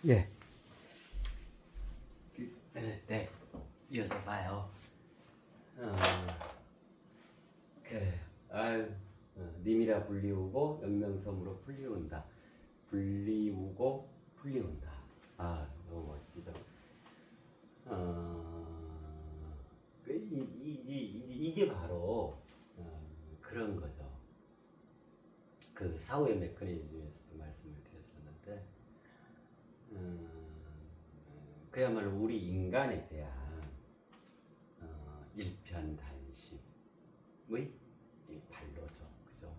예. 네. 이어서 봐요. 어, 아유, 님이라 불리우고 영명섬으로 풀리운다. 불리우고 풀리운다. 아, 너무 멋지죠. 이게 바로 그런 거죠. 그 사후의 메커니즘에서도 말씀을 드렸었는데, 그야말로 우리 인간에 대한 일편단심의 일발로죠, 그죠?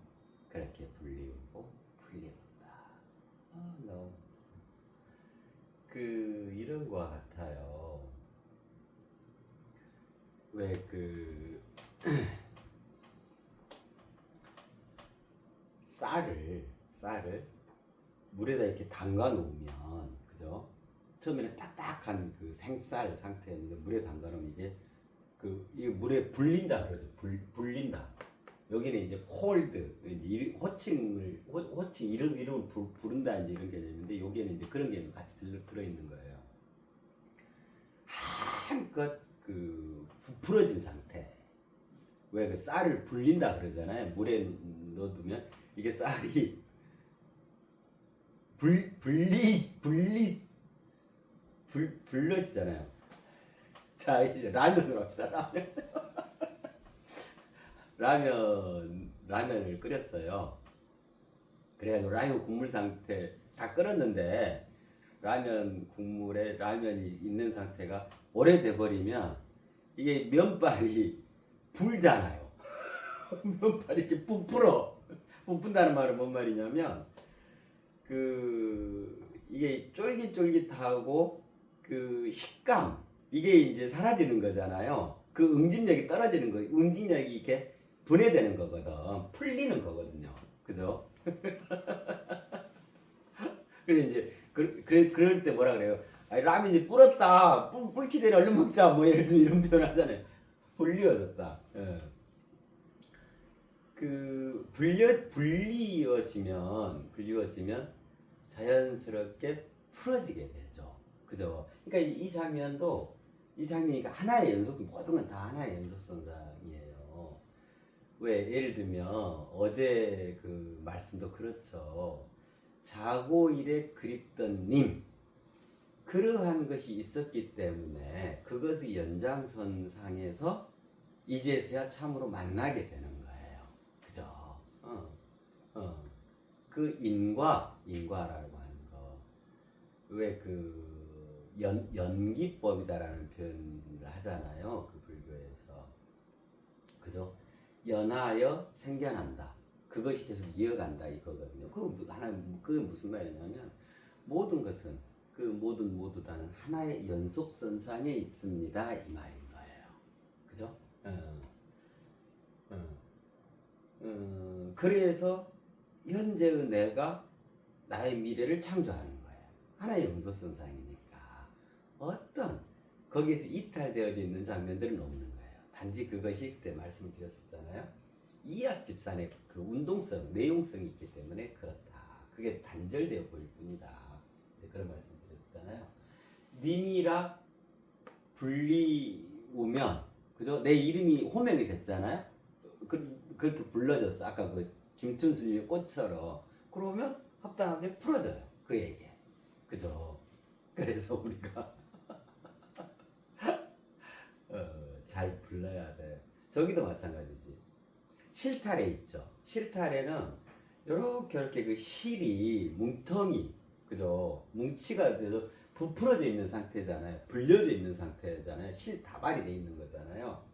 그렇게 불리우고 풀리운다. 너무 이런 거 같아요. 왜 쌀을 물에다 이렇게 담가 놓으면, 그죠? 처음에는 딱딱한 그 생쌀 상태였는데 물에 담가 놓으면 이게 물에 불린다 그러죠. 불린다. 여기는 이제 콜드, 이제 호칭 이름을 부른다 이제 이런 개념인데, 여기에는 이제 그런 개념이 같이 들어있는 거예요. 한껏 부풀어진 상태. 왜 그 쌀을 불린다 그러잖아요. 물에 넣어두면 이게 쌀이 불러지잖아요. 자, 이제 라면으로 합시다. 라면을 끓였어요. 그래가지고 라면 국물 상태 다 끓었는데, 라면 국물에 라면이 있는 상태가 오래돼 버리면 이게 면발이 불잖아요. 면발이 이렇게 부푼다는 말은 뭔 말이냐면, 이게 쫄깃쫄깃하고 그 식감, 이게 이제 사라지는 거잖아요. 그 응집력이 떨어지는 거, 응집력이 이렇게 분해되는 거거든. 풀리는 거거든요. 그죠? 그래 이제 그럴 때 뭐라 그래요? 아니, 라면이 불었다. 불기 전에 얼른 먹자. 뭐 예를 들면 이런 표현 하잖아요. 불리워졌다. 예. 불리워지면 자연스럽게 풀어지게 되죠. 그죠? 그러니까 이 장면이 하나의 연속성, 모든 건 다 하나의 연속성상이에요. 왜 예를 들면 어제 그 말씀도 그렇죠. 자고 일에 그립던 님, 그러한 것이 있었기 때문에 그것의 연장선상에서 이제서야 참으로 만나게 되는 거예요. 그죠? 그 인과라고 하는 거. 왜 연기법이다라는 표현을 하잖아요. 그 불교에서. 그죠? 연하여 생겨난다. 그것이 계속 이어간다 이거거든요. 그게 무슨 말이냐면, 모든 것은 모두 다는 하나의 연속선상에 있습니다 이 말인 거예요. 그죠? 그래서 현재의 내가 나의 미래를 창조하는 거예요. 하나의 연속선상이니까 거기에서 이탈되어져 있는 장면들은 없는 거예요. 단지 그것이 그때 말씀드렸었잖아요. 이합집산의 그 운동성, 내용성이 있기 때문에 그렇다. 그게 단절되어 보일 뿐이다. 그런 말씀드렸었잖아요. 님이라 불리우면, 그죠? 내 이름이 호명이 됐잖아요. 그렇게 불러졌어. 아까 그 김춘수님의 꽃처럼. 그러면 합당하게 풀어져요. 그에게. 그죠? 그래서 우리가 잘 불러야 돼. 저기도 마찬가지지. 실타래 있죠. 실타래는 이렇게 그 실이 뭉텅이, 그죠? 뭉치가 돼서 부풀어져 있는 상태잖아요. 불려져 있는 상태잖아요. 실 다발이 돼 있는 거잖아요.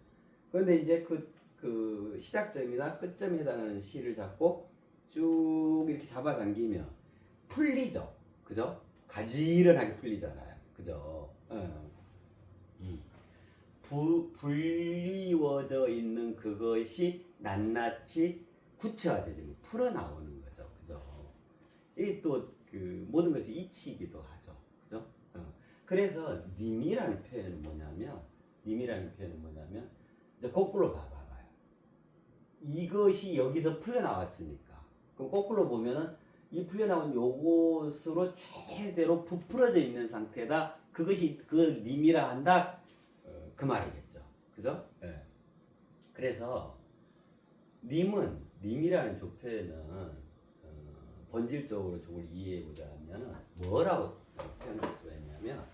그런데 이제 그 시작점이나 끝점에 해당하는 실을 잡고 쭉 이렇게 잡아당기면 풀리죠. 그죠? 가지런하게 풀리잖아요. 그죠? 불리워져 있는 그것이 낱낱이 구체화되지, 풀어나오는 거죠. 그죠? 이 또 모든 것이 이치이기도 하죠. 그죠? 그래서 님이라는 표현은 뭐냐면 이제 거꾸로 봐봐요. 이것이 여기서 풀려나왔으니까. 그럼 거꾸로 보면은 이 풀려나온 요것으로 최대로 부풀어져 있는 상태다. 그것이 그 님이라 한다. 그 말이겠죠. 그죠? 예. 그래서 님이라는 조표에는 본질적으로 저걸 이해해 보자 하면 뭐라고 표현할 수가 있냐면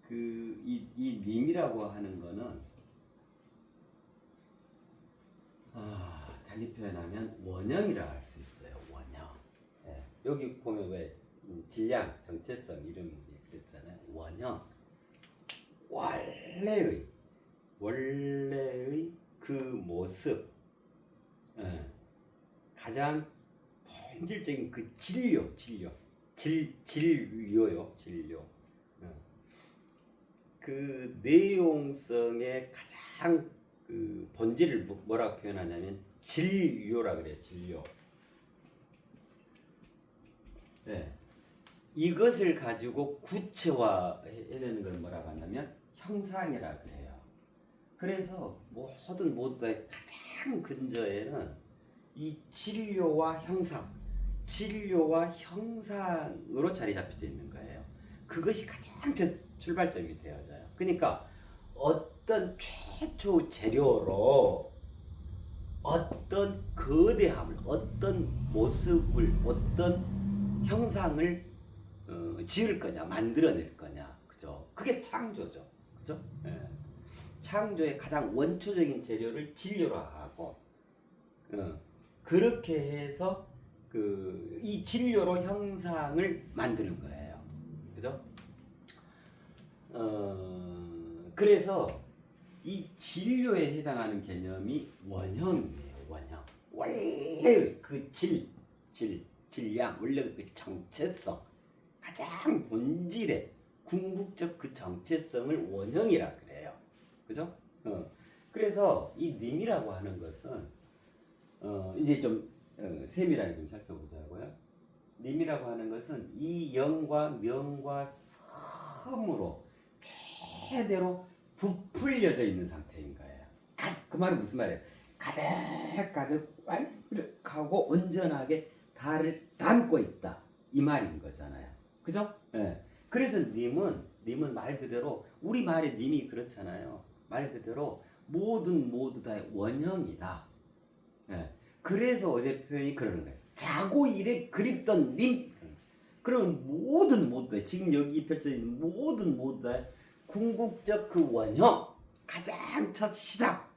이 님이라고 하는 거는 달리 표현하면 원형이라 할 수 있어요. 원형. 예. 여기 보면 왜 질량, 정체성 이름이 그랬잖아요. 원형. 원래의 그 모습. 예. 가장 본질적인 그 진료요. 그 내용성의 가장 그 본질을 뭐라고 표현하냐면 진료라 그래요. 진료. 네. 이것을 가지고 구체화해내는 걸 뭐라고 하냐면 형상이라 그래요. 그래서 모두 다 가장 근저에는 이 진료와 형상으로 자리 잡혀져 있는 거예요. 그것이 가장 출발점이 되어져요. 그러니까 어떤 최초 재료로 어떤 거대함을, 어떤 모습을, 어떤 형상을 지을 거냐, 만들어낼 거냐, 그죠? 그게 창조죠, 그죠? 예. 창조의 가장 원초적인 재료를 진료로 하고, 그렇게 해서 이 진료로 형상을 만드는 거예요, 그죠? 그래서 이 진료에 해당하는 개념이 원형이에요. 원형. 원래 그 질량, 원래 그 정체성, 가장 본질의 궁극적 그 정체성을 원형이라 그래요. 그죠? 그래서 이 님이라고 하는 것은 이제 좀 세밀하게 좀 살펴보자고요. 님이라고 하는 것은 이 영과 명과 섬으로 최대로 부풀려져 있는 상태인 거예요. 그 말은 무슨 말이에요? 가득 완벽하고 온전하게 다를 담고 있다. 이 말인 거잖아요. 그죠? 예. 그래서 님은 말 그대로 우리 말의 님이 그렇잖아요. 말 그대로 모두 다 원형이다. 예. 그래서 어제 표현이 그러는 거예요. 자고 일에 그립던 님. 그럼 모두 다 지금 여기 펼쳐진 모두 다 궁극적 그 원형, 가장 첫 시작.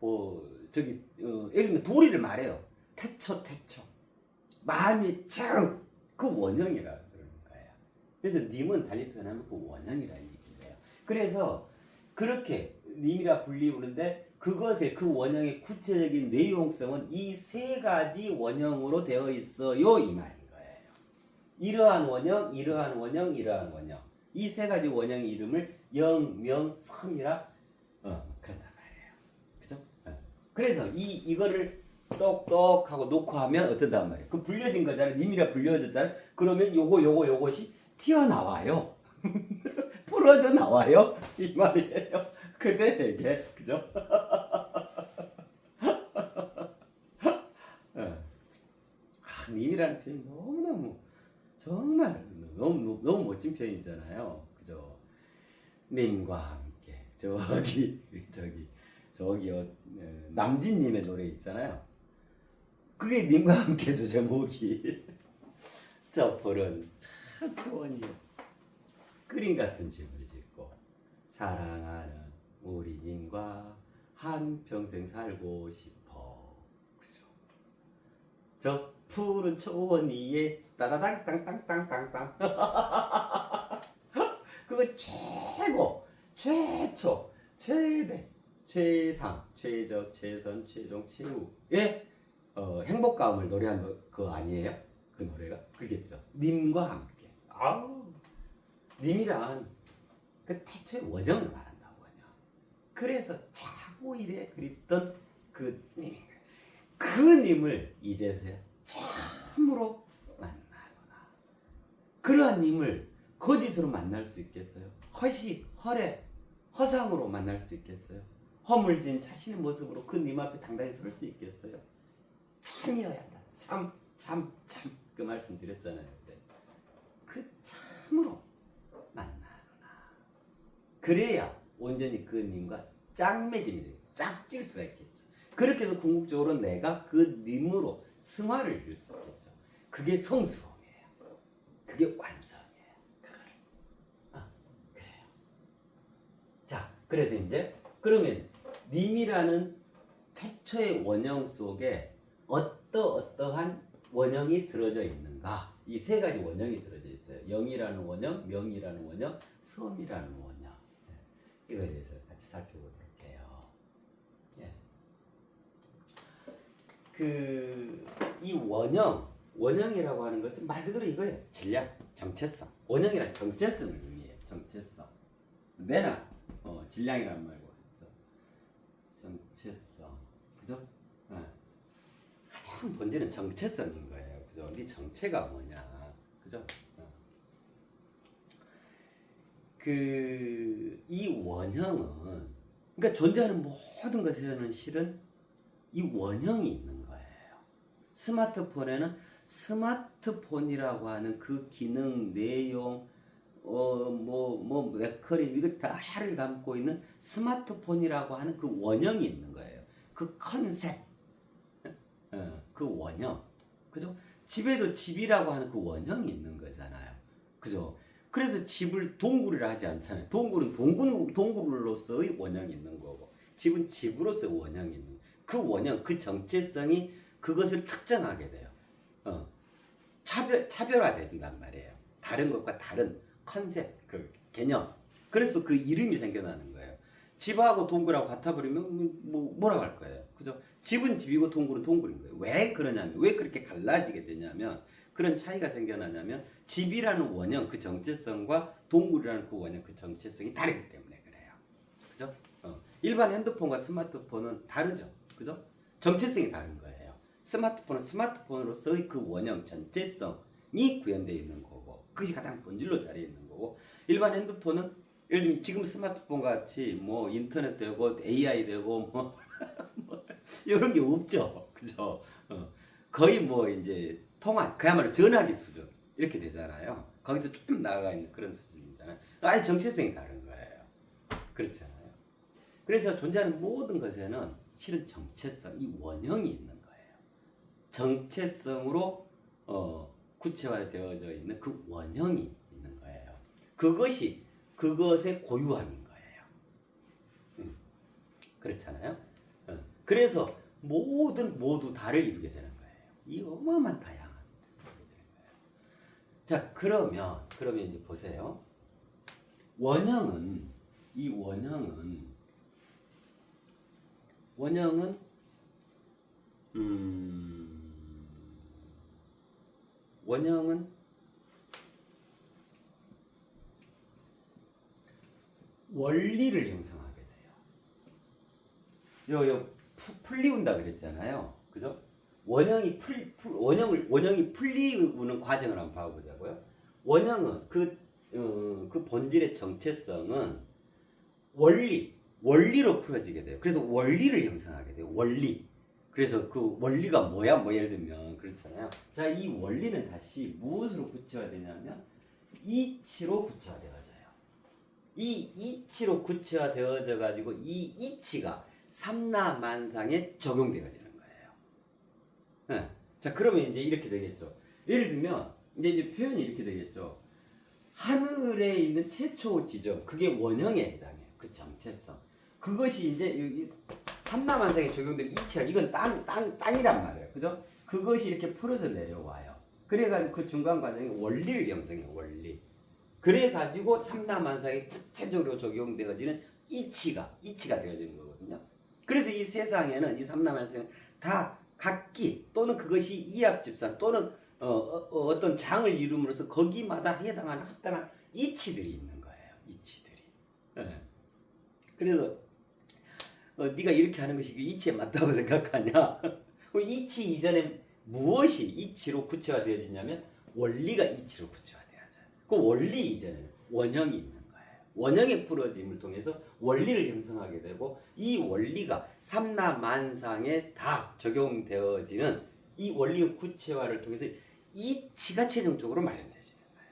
예를 들면 도리를 말해요. 태초. 마음이 그 원형이라 그러는 거예요. 그래서 님은 달리 표현하면 그 원형이라 얘기해요. 그래서 그렇게 님이라 불리우는데 그것의 그 원형의 구체적인 내용성은 이 세 가지 원형으로 되어 있어요. 이 말인 거예요. 이러한 원형. 이 세 가지 원형의 이름을 영, 명, 섬이라 그런단 말이에요. 그죠? 그래서 이거를 똑똑하고 놓고 하면 어쩐단 말이에요. 그 불려진 거잖아요. 님이라 불려졌잖아요. 그러면 요것이 튀어나와요. 풀어져 나와요. 이 말이에요. 그대에게. 그죠? 님이라는 표현이 너무너무 정말 너무 멋진 표현이잖아요. 그죠? 님과 함께 저기요 남진님의 노래 있잖아요. 그게 님과 함께죠. 제목이. 저 푸른 초원이요 그림 같은 집을 짓고 사랑하는 우리 님과 한평생 살고 싶어. 그죠? 저 푸른 초원 위에 따다당 땅땅땅땅땅 그거 최초 최대 최상 최적 최선 최종 최후의 행복감을 노래한 거 아니에요? 그 노래가 그겠죠. 님과 함께. 님이란 그 태초의 원형을 말한다고 하죠. 그래서 자고 일에 그립던 그 님인 거예요. 그 님을 이제서야 참으로 만나노라. 그러한 님을 거짓으로 만날 수 있겠어요? 허상으로 만날 수 있겠어요? 허물진 자신의 모습으로 그 님 앞에 당당히 설 수 있겠어요? 참이어야 한다. 참 그 말씀 드렸잖아요. 이제 그 참으로 만나구나. 그래야 온전히 그님과 짝맺음이 되고 짝질 수가 있겠죠. 그렇게 해서 궁극적으로 내가 그 님으로 승화를 이룰 수 있겠죠. 그게 성스러움이에요. 그게 완성이에요. 그거를. 그래요. 자, 그래서 이제 그러면 님이라는 태초의 원형 속에 어떠한 원형이 들어져 있는가? 이 세 가지 원형이 들어져 있어요. 영이라는 원형, 명이라는 원형, 섬이라는 원형. 이거에 대해서 같이 살펴보도록 해요. 예. 이 원형이라고 하는 것은 말 그대로 이거예요. 질량, 정체성. 원형이란 정체성을 의미해요. 정체성. 내나 질량이란 말고 그죠? 정체성. 그죠? 가장 본질은 정체성인 거예요. 그죠? 네 정체가 뭐냐. 그죠? 이 원형은 그러니까 존재하는 모든 것에는 실은 이 원형이 있는 거예요. 스마트폰에는 스마트폰이라고 하는 그 기능, 내용, 메커니즘 이거 다를 담고 있는 스마트폰이라고 하는 그 원형이 있는 거예요. 그 컨셉, 그 원형, 그죠? 집에도 집이라고 하는 그 원형이 있는 거잖아요, 그죠? 그래서 집을 동굴이라 하지 않잖아요. 동굴은 동굴로서의 원형이 있는 거고, 집은 집으로서의 원형이 있는 거고, 그 원형, 그 정체성이 그것을 특정하게 돼요. 차별화된단 말이에요. 다른 것과 다른 컨셉, 그 개념. 그래서 그 이름이 생겨나는 거예요. 집하고 동굴하고 같아버리면 뭐라고 할 거예요. 그죠? 집은 집이고 동굴은 동굴인 거예요. 왜 그러냐면, 왜 그렇게 갈라지게 되냐면, 그런 차이가 생겨나냐면, 집이라는 원형, 그 정체성과 동굴이라는 그 원형, 그 정체성이 다르기 때문에 그래요. 그죠? 일반 핸드폰과 스마트폰은 다르죠. 그죠? 정체성이 다른 거예요. 스마트폰은 스마트폰으로서의 그 원형, 전체성이 구현되어 있는 거고, 그것이 가장 본질로 자리에 있는 거고, 일반 핸드폰은 예를 들면 지금 스마트폰 같이 인터넷 되고 AI 되고 이런 게 없죠. 그죠? 거의 이제 통화, 그야말로 전화기 수준 이렇게 되잖아요. 거기서 좀 나아가 있는 그런 수준이잖아요. 아예 정체성이 다른 거예요. 그렇잖아요. 그래서 존재하는 모든 것에는 실은 정체성, 이 원형이 있는 거예요. 정체성으로 구체화되어져 있는 그 원형이 있는 거예요. 그것이 그것의 고유함인 거예요. 그렇잖아요. 그래서 모두 다를 이루게 되는 거예요. 이 어마어마한 다양한. 자, 그러면 이제 보세요. 원형은 원리를 형성하게 돼요. 풀리운다 그랬잖아요. 그죠? 원형이 풀리우는 과정을 한번 봐보자고요. 원형은 그 본질의 정체성은 원리로 풀어지게 돼요. 그래서 원리를 형성하게 돼요. 원리. 그래서 그 원리가 뭐야? 예를 들면 그렇잖아요. 자, 이 원리는 다시 무엇으로 구체화되냐면 이치로 구체화되어져요. 이 이치로 구체화되어져 가지고 이 이치가 삼라만상에 적용되어지는 거예요. 네. 자, 그러면 이제 이렇게 되겠죠. 예를 들면 이제 표현이 이렇게 되겠죠. 하늘에 있는 최초 지점, 그게 원형에 해당해요. 그 정체성. 그것이 이제 여기 삼라만상에 적용되는 이치가, 이건 땅이란 말이에요. 그죠? 그것이 이렇게 풀어져 내려와요. 그래가지고 그 중간 과정이 원리를 형성해요. 원리. 그래가지고 삼라만상에 구체적으로 적용되어지는 이치가 되어지는 거거든요. 그래서 이 세상에는 이 삼라만상은 다 각기 또는 그것이 이합집산 또는 어떤 장을 이룸으로써 거기마다 해당하는 합당한 이치들이 있는 거예요. 이치들이. 네. 그래서 네가 이렇게 하는 것이 그 이치에 맞다고 생각하냐? 이치 이전에 무엇이 이치로 구체화되어지냐면 원리가 이치로 구체화되어져요. 그 원리 이전에는 원형이 있는 거예요. 원형의 풀어짐을 통해서 원리를 형성하게 되고 이 원리가 삼라만상에 다 적용되어지는 이 원리의 구체화를 통해서 이치가 최종적으로 마련되지는 거예요.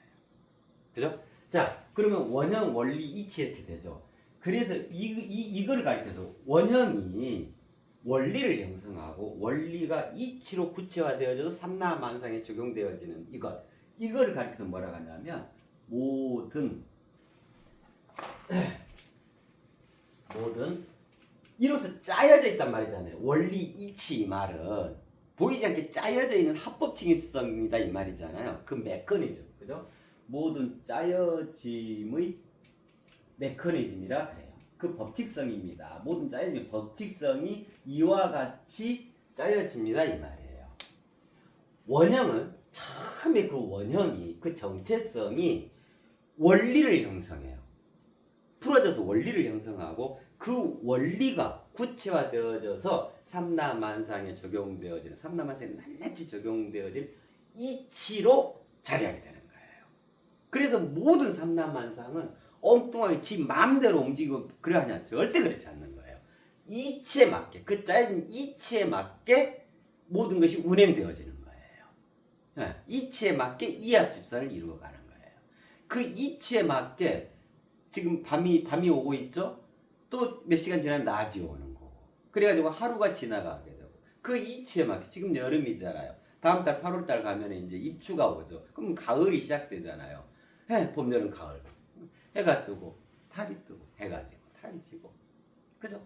그죠? 자, 그러면 원형, 원리, 이치 이렇게 되죠. 그래서 이걸 가리켜서 원형이 원리를 형성하고 원리가 이치로 구체화되어져서 삼라만상에 적용되어지는 이걸 가리켜서 뭐라고 하냐면 모든 이로써 짜여져 있단 말이잖아요. 원리, 이치 이 말은 보이지 않게 짜여져 있는 합법칙성이다 이 말이잖아요. 그 메커니즘, 그죠? 모든 짜여짐의 메커니즘이라 그래요. 그 법칙성입니다. 모든 짜여짐의 법칙성이 이와 같이 짜여집니다 이 말이에요. 원형은 처음에 그 원형이 그 정체성이 원리를 형성해요. 풀어져서 원리를 형성하고 그 원리가 구체화되어져서 삼라만상에 적용되어지는 삼라만상에 낱낱이 적용되어진 이치로 자리하게 되는 거예요. 그래서 모든 삼라만상은 엉뚱하게 지 마음대로 움직이고 그래야 하냐? 절대 그렇지 않는 거예요. 이치에 맞게 그 짜여진 이치에 맞게 모든 것이 운행되어지는 거예요. 이치에 맞게 이합집산을 이루어가는 거예요. 그 이치에 맞게 지금 밤이 오고 있죠? 또 몇 시간 지나면 낮이 오는 거고. 그래가지고 하루가 지나가게 되고. 그 이치에 맞게, 지금 여름이잖아요. 다음 달 8월 달 가면 이제 입추가 오죠. 그럼 가을이 시작되잖아요. 봄, 여름, 가을. 해가 뜨고, 달이 뜨고, 해가 지고, 달이 지고. 그죠?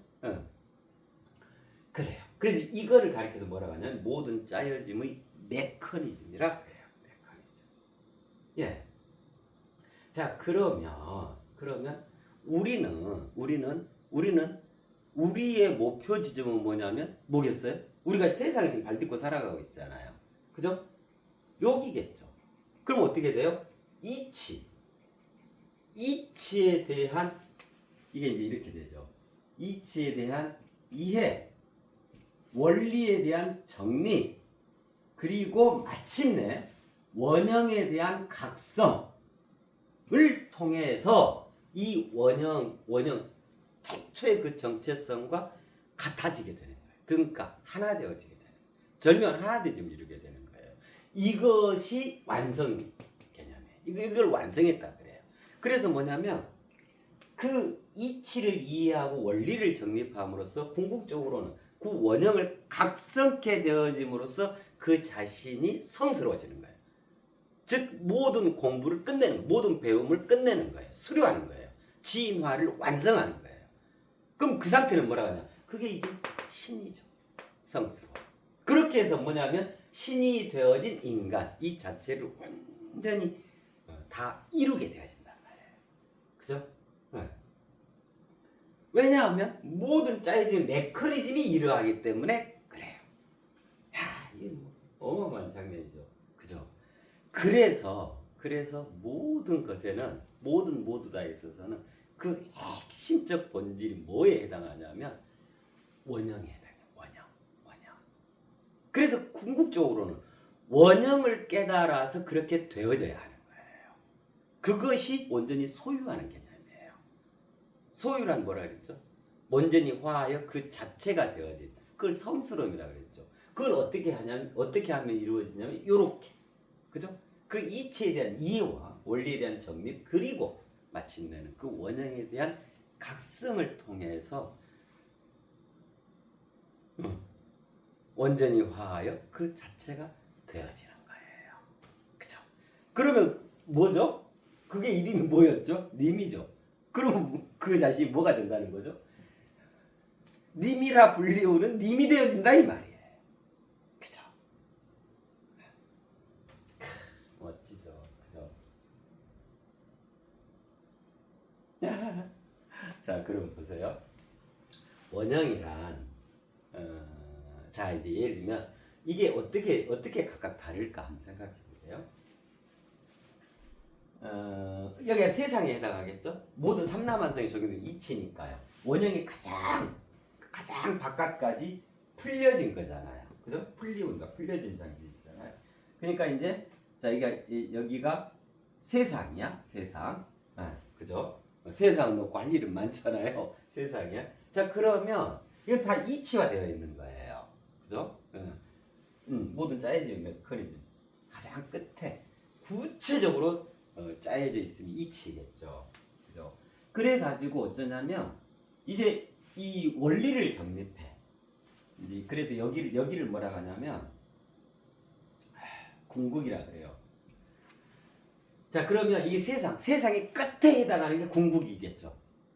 그래요. 그래서 이거를 가리켜서 뭐라고 하냐면 모든 짜여짐의 메커니즘이라 그래요. 메커니즘. 예. 자, 그러면 우리는 우리의 목표 지점은 뭐냐면 뭐겠어요? 우리가 세상을 지금 발딛고 살아가고 있잖아요. 그죠? 여기겠죠. 그럼 어떻게 돼요? 이치에 대한 이게 이제 이렇게 되죠. 이치에 대한 이해, 원리에 대한 정리, 그리고 마침내 원형에 대한 각성을 통해서 이 원형 최초의 그 정체성과 같아지게 되는 거예요. 등가 하나 되어지게 되는 거예요. 절묘한 하나됨을 이루게 되는 거예요. 이것이 완성 개념이에요. 이걸 완성했다 그래요. 그래서 뭐냐면 그 이치를 이해하고 원리를 정립함으로써 궁극적으로는 그 원형을 각성케 되어짐으로써 그 자신이 성스러워지는 거예요. 즉 모든 공부를 끝내는 거예요. 모든 배움을 끝내는 거예요. 수료하는 거예요. 진화를 완성하는 거예요. 그럼 그 상태는 뭐라고 하냐? 그게 이게 신이죠. 성스러워. 그렇게 해서 뭐냐면 신이 되어진 인간 이 자체를 완전히 다 이루게 되어진단 말이에요. 그죠? 왜냐하면 모든 짜여진 메커니즘이 이러하기 때문에 그래요. 야, 이게 뭐 어마어마한 장면이죠. 그죠? 그래서 모든 것에는 모두 다에 있어서는 그 핵심적 본질이 뭐에 해당하냐면 원형에 해당해요. 원형. 그래서 궁극적으로는 원형을 깨달아서 그렇게 되어져야 하는 거예요. 그것이 온전히 소유하는 개념이에요. 소유란 뭐라 그랬죠? 온전히 화하여 그 자체가 되어진 그걸 성스러움이라 그랬죠. 그걸 어떻게 하면 이루어지냐면 이렇게, 그죠? 그 이치에 대한 이해와 원리에 대한 정립 그리고 마침내는 그 원형에 대한 각성을 통해서 온전히 화하여 그 자체가 되어지는 거예요. 그죠? 그러면 뭐죠? 그게 이름이 뭐였죠? 님이죠. 그럼 그 자신이 뭐가 된다는 거죠? 님이라 불리우는 님이 되어진다 이 말이에요. 그죠? 멋지죠. 그죠? 자, 그럼 보세요. 원형이란 자, 이제 예를 들면 이게 어떻게 각각 다를까 한번 생각해 보세요. 여기가 세상에 해당하겠죠? 모든 삼라만상에 적용된 이치니까요. 원형이 가장 바깥까지 풀려진 거잖아요. 그죠? 풀려진 장면이잖아요. 그러니까 이제 자, 여기가 세상이야, 세상. 그죠? 세상 놓고 할 일은 많잖아요. 세상이야. 자, 그러면 이거 다 이치화 되어 있는 거예요. 그죠? 모든 짜여진 메커니즘 가장 끝에 구체적으로 짜여져 있음이 이치겠죠. 그죠? 그래가지고 어쩌냐면 이제 이 원리를 정립해. 이제 그래서 여기를 뭐라 하냐면 궁극이라 그래요. 자, 그러면 이 세상의 끝에 해당하는 게 궁극이겠죠.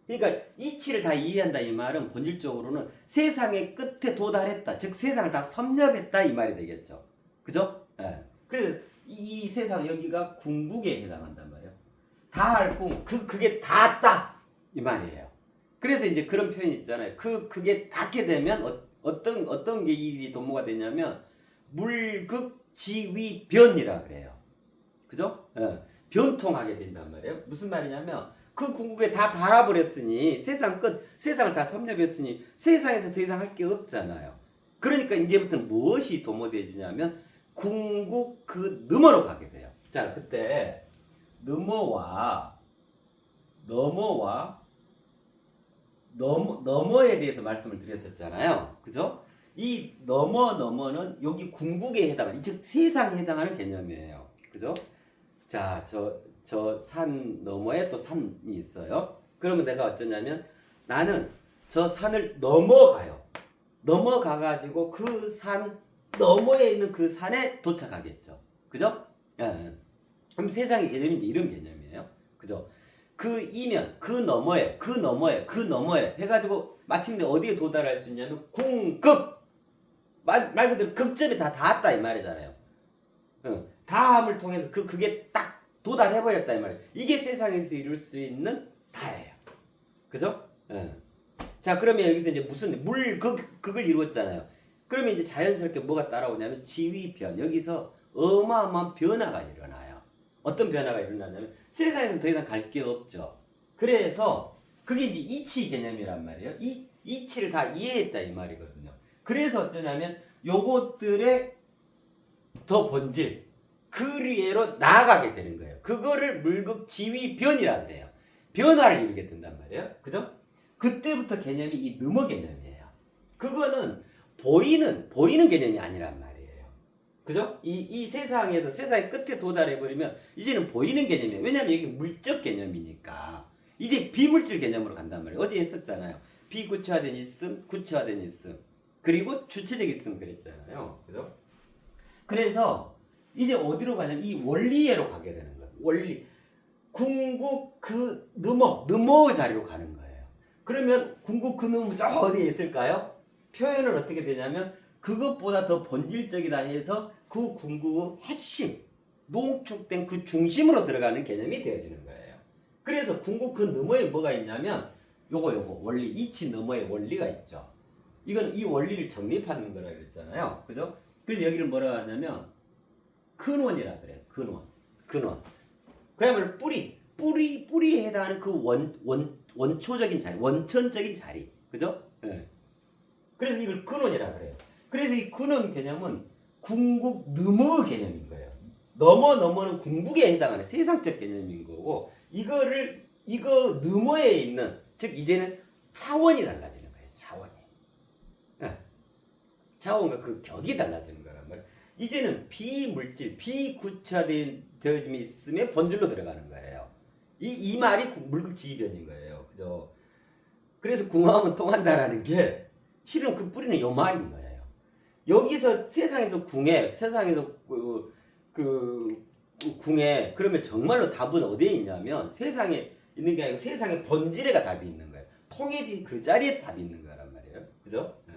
그러니까 이치를 다 이해한다 이 말은 본질적으로는 세상의 끝에 도달했다. 즉 세상을 다 섭렵했다 이 말이 되겠죠. 그죠? 예. 그래서 이 세상 여기가 궁극에 해당한단 말이에요. 다 알고 그게 닿았다 이 말이에요. 그래서 이제 그런 표현이 있잖아요. 그게 닿게 되면 어떤 게 일이 도모가 되냐면 물극지위변이라 그래요. 그죠? 예. 변통하게 된단 말이에요. 무슨 말이냐면 그 궁극에 다 달아버렸으니 세상을 다 섭렵했으니 세상에서 더 이상 할 게 없잖아요. 그러니까 이제부터는 무엇이 도모되지냐면 궁극 그 너머로 가게 돼요. 자, 그때 너머에 대해서 말씀을 드렸었잖아요. 그죠? 이 너머는 여기 궁극에 해당하는, 즉 세상에 해당하는 개념이에요. 그죠? 자, 저 산 너머에 또 산이 있어요. 그러면 내가 어쩌냐면 나는 저 산을 넘어가요. 넘어가가지고 그 산 너머에 있는 그 산에 도착하겠죠. 그죠? 예. 그럼 세상의 개념이 이제 이런 개념이에요. 그죠? 그 이면, 그 너머에 해가지고 마침내 어디에 도달할 수 있냐면 궁극! 말 그대로 극점에 다 닿았다 이 말이잖아요. 다함을 통해서 그게 딱 도달해버렸다 이 말이에요. 이게 세상에서 이룰 수 있는 다예요. 그죠? 자, 그러면 여기서 이제 무슨 극을 이루었잖아요. 그러면 이제 자연스럽게 뭐가 따라오냐면 지위변. 여기서 어마어마한 변화가 일어나요. 어떤 변화가 일어나냐면 세상에서 더 이상 갈 게 없죠. 그래서 그게 이제 이치 개념이란 말이에요. 이치를 다 이해했다 이 말이거든요. 그래서 어쩌냐면 요것들의 더 본질 그리에로 나아가게 되는 거예요. 그거를 물극지위변이라 그래요. 변화를 이루게 된단 말이에요. 그죠? 그때부터 개념이 이 너머 개념이에요. 그거는 보이는 개념이 아니란 말이에요. 그죠? 이 세상에서 세상의 끝에 도달해버리면 이제는 보이는 개념이에요. 왜냐하면 여기 물적 개념이니까. 이제 비물질 개념으로 간단 말이에요. 어제 했었잖아요. 비구체화된 있음, 구체화된 있음. 그리고 주체적 있음 그랬잖아요. 그죠? 그래서 이제 어디로 가냐면 이 원리에로 가게 되는 거예요. 원리. 궁극 그 너머 자리로 가는 거예요. 그러면 궁극 그 너머 저 어디에 있을까요? 표현은 어떻게 되냐면 그것보다 더 본질적이다 해서 그 궁극의 핵심, 농축된 그 중심으로 들어가는 개념이 되어지는 거예요. 그래서 궁극 그 너머에 뭐가 있냐면 요거 원리, 이치 너머에 원리가 있죠. 이건 이 원리를 정립하는 거라 그랬잖아요. 그죠? 그래서 여기를 뭐라 하냐면 근원이라 그래요. 근원. 그야말로 뿌리에 해당하는 그 원초적인 자리, 원천적인 자리. 그죠? 예. 그래서 이걸 근원이라 그래요. 그래서 이 근원 개념은 궁극 너머 개념인 거예요. 너머는 궁극에 해당하는 세상적 개념인 거고, 이거 너머에 있는, 즉, 이제는 차원이 달라지는 거예요. 차원이. 예. 차원과 그 격이 달라지는 거란 말이에요. 이제는 비물질, 비구체화되어짐이 있음에 본질로 들어가는 거예요. 이 말이 물극지변인 거예요. 그죠? 그래서 궁합은 통한다라는 게 실은 그 뿌리는 요 말인 거예요. 여기서 세상에서 궁에 그러면 정말로 답은 어디에 있냐면 세상에 있는 게 아니고 세상의 본질에가 답이 있는 거예요. 통해진 그 자리에 답이 있는 거란 말이에요. 그죠? 네.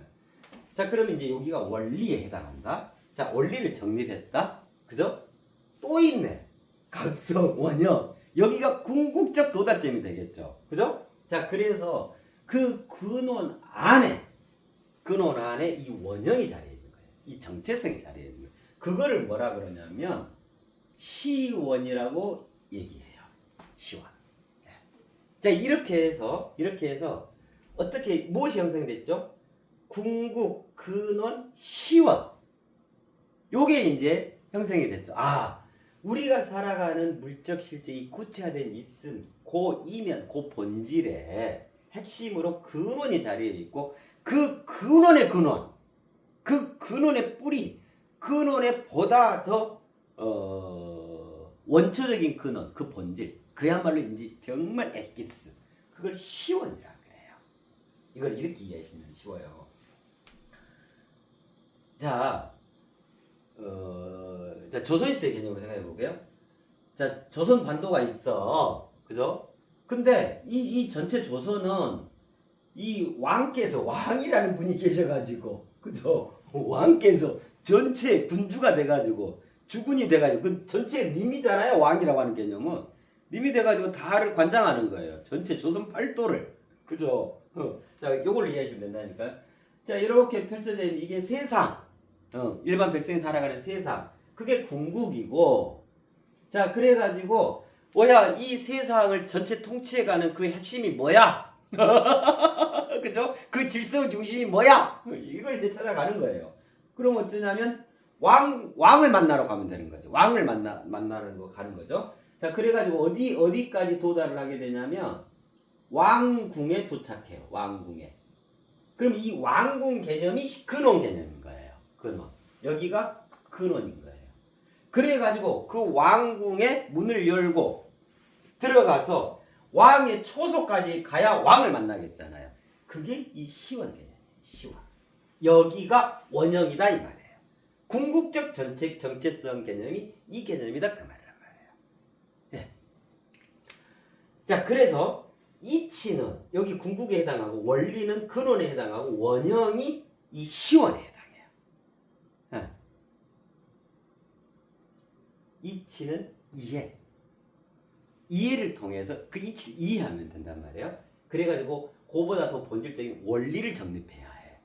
자, 그러면 이제 여기가 원리에 해당한다. 자, 원리를 정립했다. 그죠? 또 있네. 각성, 원형. 여기가 궁극적 도달점이 되겠죠. 그죠? 자, 그래서 그 근원 안에 이 원형이 자리해 있는 거예요. 이 정체성이 자리해 있는 거예요. 그거를 뭐라 그러냐면 시원이라고 얘기해요. 시원. 자, 이렇게 해서 어떻게 무엇이 형성됐죠? 궁극, 근원, 시원. 요게 이제 형성이 됐죠. 아, 우리가 살아가는 물적 실제 이 구체화된 있음, 그 이면, 그 본질에 핵심으로 근원이 자리에 있고 그 근원의 근원의 뿌리, 근원에 보다 더 원초적인 근원, 그 본질, 그야말로 이제 정말 엑기스, 그걸 시원이라고 해요. 이걸 이렇게 이해하시면 쉬워요. 자, 자 조선시대 개념으로 생각해 볼게요. 자, 조선 반도가 있어, 그죠? 근데 이 전체 조선은 이 왕께서, 왕이라는 분이 계셔가지고, 그죠? 왕께서 전체 군주가 돼가지고 주군이 돼가지고 그 전체 님이잖아요. 왕이라고 하는 개념은 님이 돼가지고 다를 관장하는 거예요. 전체 조선 팔도를, 그죠? 자, 요걸 이해하시면 된다니까. 자, 이렇게 펼쳐져 있는 이게 세상, 일반 백성이 살아가는 세상, 그게 궁극이고, 자, 그래가지고 뭐야, 이 세상을 전체 통치해가는 그 핵심이 뭐야? 그죠? 그 질서 중심이 뭐야? 이걸 이제 찾아가는 거예요. 그럼 어쩌냐면 왕을 만나러 가면 되는 거죠. 왕을 만나러 가는 거죠. 자, 그래가지고 어디까지 도달을 하게 되냐면 왕궁에 도착해요. 왕궁에. 그럼 이 왕궁 개념이 근원 개념인 거예요. 근원. 여기가 근원인 거예요. 그래가지고 그 왕궁의 문을 열고 들어가서 왕의 초소까지 가야 왕을 만나겠잖아요. 그게 이 시원 개념이에요. 시원. 여기가 원형이다 이 말이에요. 궁극적 정체성 개념이 이 개념이다 그 말이에요. 네. 자, 그래서 이치는 여기 궁극에 해당하고, 원리는 근원에 해당하고, 원형이 이 시원에 해당해요. 네. 이치는 이해. 이해를 통해서 그 이치를 이해하면 된단 말이에요. 그래가지고 그보다 더 본질적인 원리를 정립해야 해.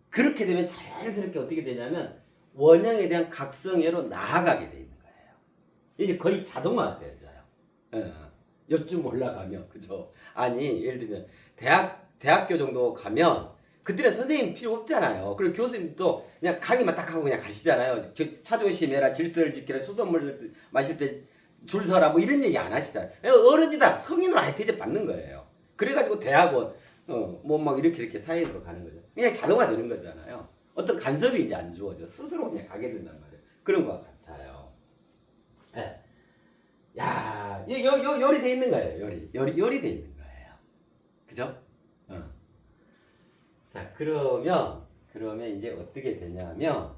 그렇게 되면 자연스럽게 어떻게 되냐면 원형에 대한 각성회로 나아가게 돼 있는 거예요. 이제 거의 자동화되어져요. 요쯤 올라가면, 그죠? 아니, 예를 들면 대학교 정도 가면 그때는 선생님 필요 없잖아요. 그리고 교수님도 그냥 강의만 딱 하고 그냥 가시잖아요. 차 조심해라, 질서를 지키라, 수돗물 마실 때 줄 서라, 뭐 이런 얘기 안 하시잖아요. 어른이다, 성인으로 아예 대접 받는 거예요. 그래가지고 대학원, 뭐 막 이렇게 사회로 가는 거죠. 그냥 자동화되는 거잖아요. 어떤 간섭이 이제 안 주어져. 스스로 그냥 가게 된단 말이에요. 그런 것 같아요. 네. 야, 요리 돼 있는 거예요. 요리 돼 있는 거예요. 그죠? 자, 그러면 이제 어떻게 되냐면,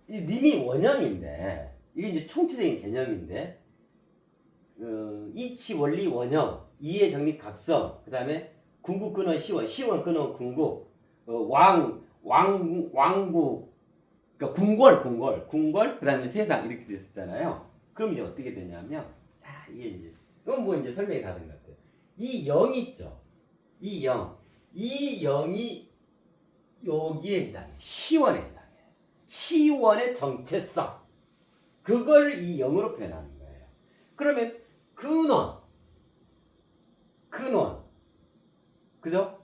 이 님이 원형인데, 이게 이제 총체적인 개념인데, 이치 원리 원형, 이해 정립 각성, 그 다음에 궁극 근원 시원, 시원 근원 궁극, 왕국, 그러니까 궁궐, 그 다음에 세상, 이렇게 됐었잖아요. 그럼 이제 어떻게 되냐면, 이게 이제, 이건 뭐 이제 설명이 다 된 것 같아요. 이 영이 있죠. 이 영이 여기에 해당해요. 시원에 해당해요. 시원의 정체성. 그걸 이 영으로 표현하는 거예요. 그러면 근원. 그죠?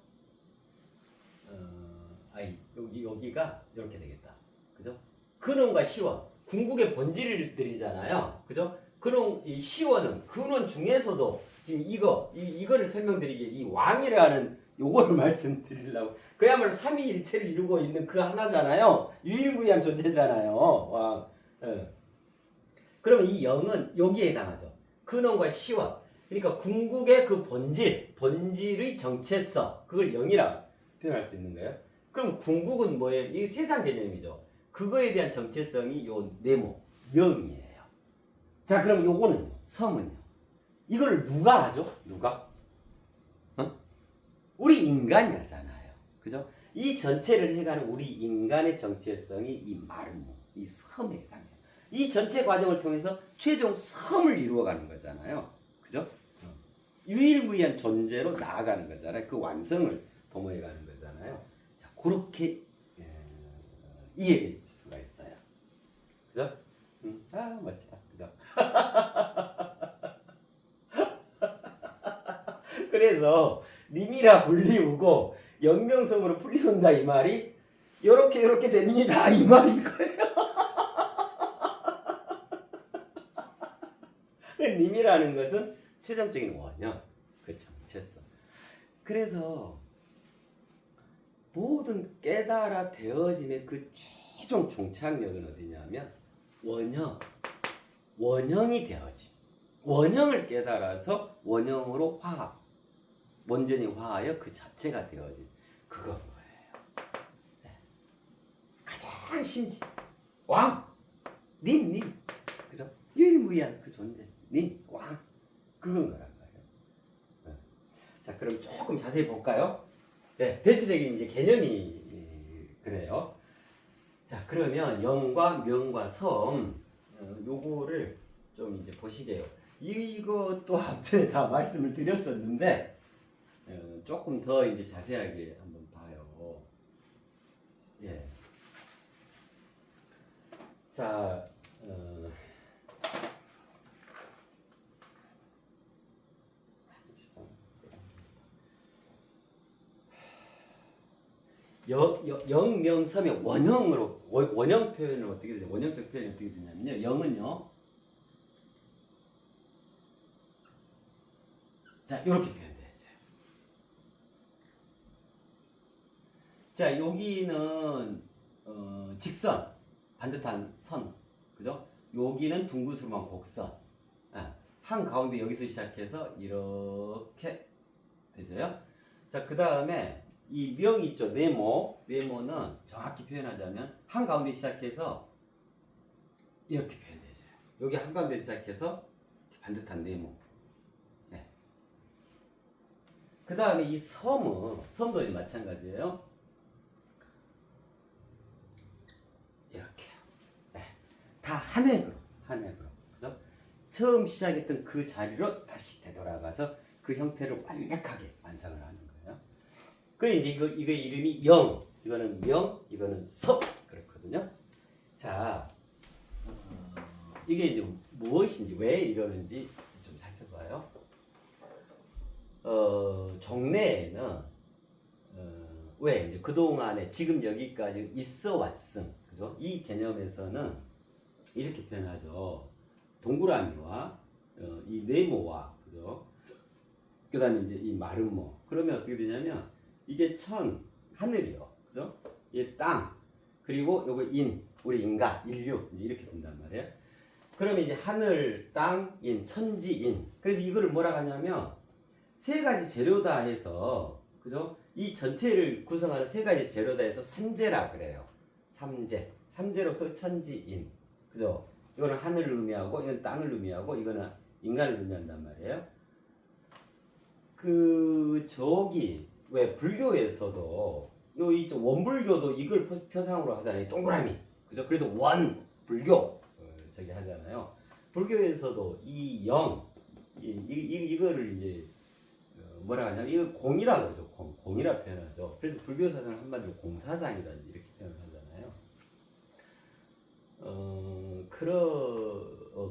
여기가 이렇게 되겠다. 그죠? 근원과 시원. 궁극의 본질들이잖아요. 그죠? 그럼 이 시원은 근원 중에서도 지금 이거를 설명드리기에 이 왕이라는 요거를 말씀드리려고, 그야말로 삼위일체를 이루고 있는 그 하나잖아요. 유일무이한 존재잖아요. 왕. 그러면 이 영은 여기에 해당하죠. 근원과 시원. 그러니까 궁극의 그 본질의 정체성, 그걸 영이라고 표현할 수 있는 거예요. 그럼 궁극은 뭐예요? 이 세상 개념이죠. 그거에 대한 정체성이 요 네모, 영이에요. 자, 그럼 요거는 섬은요. 이걸 누가 하죠? 누가? 우리 인간이 하잖아요. 그죠? 이 전체를 해가는 우리 인간의 정체성이 이 마르모, 이 섬에 해당해요. 이 전체 과정을 통해서 최종 섬을 이루어가는 거잖아요. 그죠? 유일무이한 존재로 나아가는 거잖아요. 그 완성을 도모해가는 거잖아요. 자, 그렇게 이해할 수가 있어요. 그죠? 멋지다. 그죠? 그래서 님이라 불리우고 영명성으로 풀리운다 이 말이 요렇게 됩니다 이 말인 거예요. 님이라는 것은 최종적인 원형, 그 정체성. 그래서 모든 깨달아 되어짐의 그 최종 종착역은 어디냐면 원형이 되어지. 원형을 깨달아서 원형으로 화합, 원전이 화하여 그 자체가 되어지. 그거 뭐예요? 네. 가장 심지 왕, 님, 그죠? 유일무이한 그 존재, 님, 왕, 그건 거란 말이에요. 네. 자, 그럼 조금 자세히 볼까요? 네, 대체적인 이제 개념이 그래요. 자, 그러면 영과 명과 섬, 요거를 좀 이제 보시게요. 이것도 앞전에 다 말씀을 드렸었는데, 조금 더 이제 자세하게 한번 봐요. 예. 자, 영명섬의 원형으로 원형 표현을 어떻게 되냐? 원형적 표현이 어떻게 되냐면요. 영은요. 자, 이렇게 표현돼요. 자, 여기는 직선, 반듯한 선, 그죠? 여기는 둥그스름한 곡선. 한 가운데 여기서 시작해서 이렇게 되죠요. 자, 그 다음에 이 명 있죠. 네모는 정확히 표현하자면 한 가운데 시작해서 이렇게 표현되죠. 여기 한 가운데 시작해서 반듯한 네모. 네. 그 다음에 이 섬도 마찬가지예요. 이렇게. 네. 다 한 획으로. 그죠? 처음 시작했던 그 자리로 다시 되돌아가서 그 형태를 완벽하게 완성을 하는 거예요. 그 이제 이거 이름이 영, 이거는 명, 이거는 섭 그렇거든요. 자, 이게 이제 무엇인지 왜 이러는지 좀 살펴봐요. 종래에는 왜 이제 그 동안에 지금 여기까지 있어 왔음, 그죠? 이 개념에서는 이렇게 표현하죠. 동그라미와 이 네모와 그죠? 그다음에 이제 이 마름모. 그러면 어떻게 되냐면 이게 하늘이요. 그죠? 이게 땅. 그리고 요거 우리 인간, 인류. 이제 이렇게 된단 말이에요. 그러면 이제 하늘, 땅, 천지, 그래서 이거를 뭐라 하냐면 세 가지 재료다 해서, 그죠? 이 전체를 구성하는 세 가지 재료다 해서 삼재라 그래요. 삼재로서 천지, 그죠? 이거는 하늘을 의미하고, 이건 땅을 의미하고, 이거는 인간을 의미한단 말이에요. 왜 불교에서도 이쪽 원불교도 이걸 표상으로 하잖아요. 동그라미. 그죠? 그래서 원불교 저기 하잖아요. 불교에서도 이 이거를 이제 뭐라 하냐면 이거 공이라 그러죠. 공이라 표현하죠. 그래서 불교 사상을 한마디로 공사상이다 이렇게 표현하잖아요.